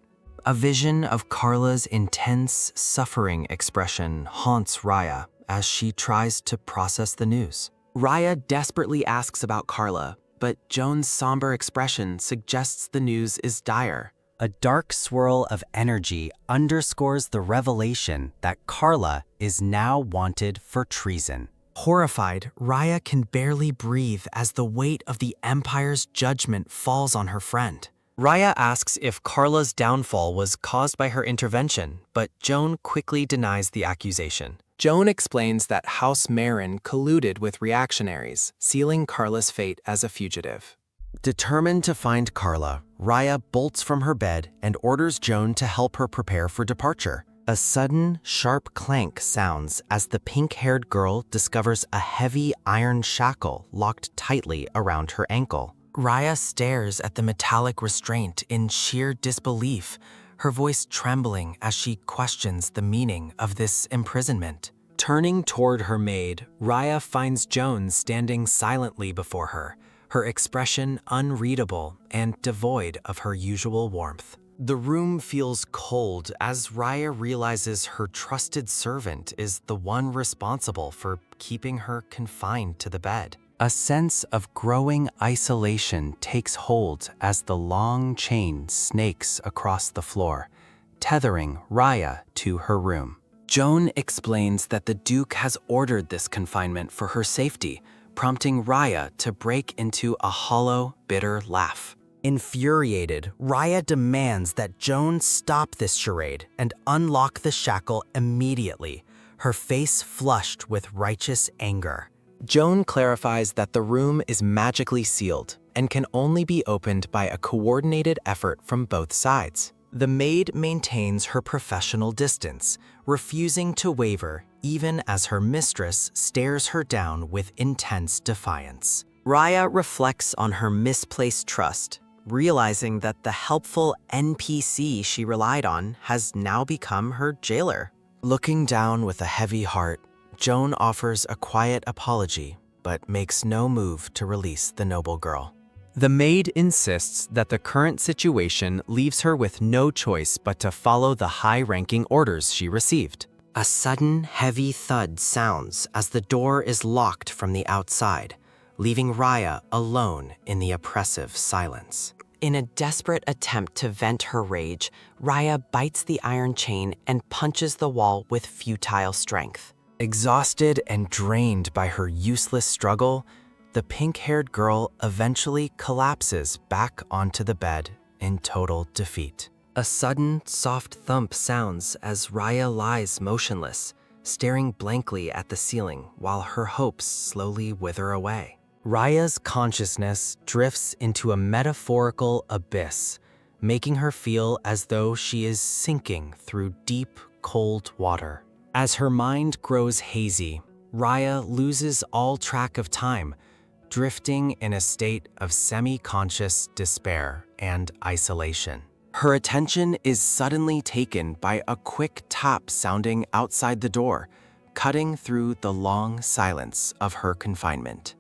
A vision of Carla's intense, suffering expression haunts Raya as she tries to process the news. Raya desperately asks about Carla, but Joan's somber expression suggests the news is dire. A dark swirl of energy underscores the revelation that Carla is now wanted for treason. Horrified, Raya can barely breathe as the weight of the Empire's judgment falls on her friend. Raya asks if Carla's downfall was caused by her intervention, but Joan quickly denies the accusation. Joan explains that House Marin colluded with reactionaries, sealing Carla's fate as a fugitive. Determined to find Carla, Raya bolts from her bed and orders Joan to help her prepare for departure. A sudden, sharp clank sounds as the pink-haired girl discovers a heavy iron shackle locked tightly around her ankle. Raya stares at the metallic restraint in sheer disbelief, her voice trembling as she questions the meaning of this imprisonment. Turning toward her maid, Raya finds Joan standing silently before her, her expression unreadable and devoid of her usual warmth. The room feels cold as Raya realizes her trusted servant is the one responsible for keeping her confined to the bed. A sense of growing isolation takes hold as the long chain snakes across the floor, tethering Raya to her room. Joan explains that the Duke has ordered this confinement for her safety, prompting Raya to break into a hollow, bitter laugh. Infuriated, Raya demands that Joan stop this charade and unlock the shackle immediately, her face flushed with righteous anger. Joan clarifies that the room is magically sealed and can only be opened by a coordinated effort from both sides. The maid maintains her professional distance, refusing to waver even as her mistress stares her down with intense defiance. Raya reflects on her misplaced trust, realizing that the helpful NPC she relied on has now become her jailer. Looking down with a heavy heart, Joan offers a quiet apology, but makes no move to release the noble girl. The maid insists that the current situation leaves her with no choice but to follow the high-ranking orders she received. A sudden, heavy thud sounds as the door is locked from the outside, leaving Raya alone in the oppressive silence. In a desperate attempt to vent her rage, Raya bites the iron chain and punches the wall with futile strength. Exhausted and drained by her useless struggle, the pink-haired girl eventually collapses back onto the bed in total defeat. A sudden, soft thump sounds as Raya lies motionless, staring blankly at the ceiling while her hopes slowly wither away. Raya's consciousness drifts into a metaphorical abyss, making her feel as though she is sinking through deep, cold water. As her mind grows hazy, Raya loses all track of time, drifting in a state of semi-conscious despair and isolation. Her attention is suddenly taken by a quick tap sounding outside the door, cutting through the long silence of her confinement.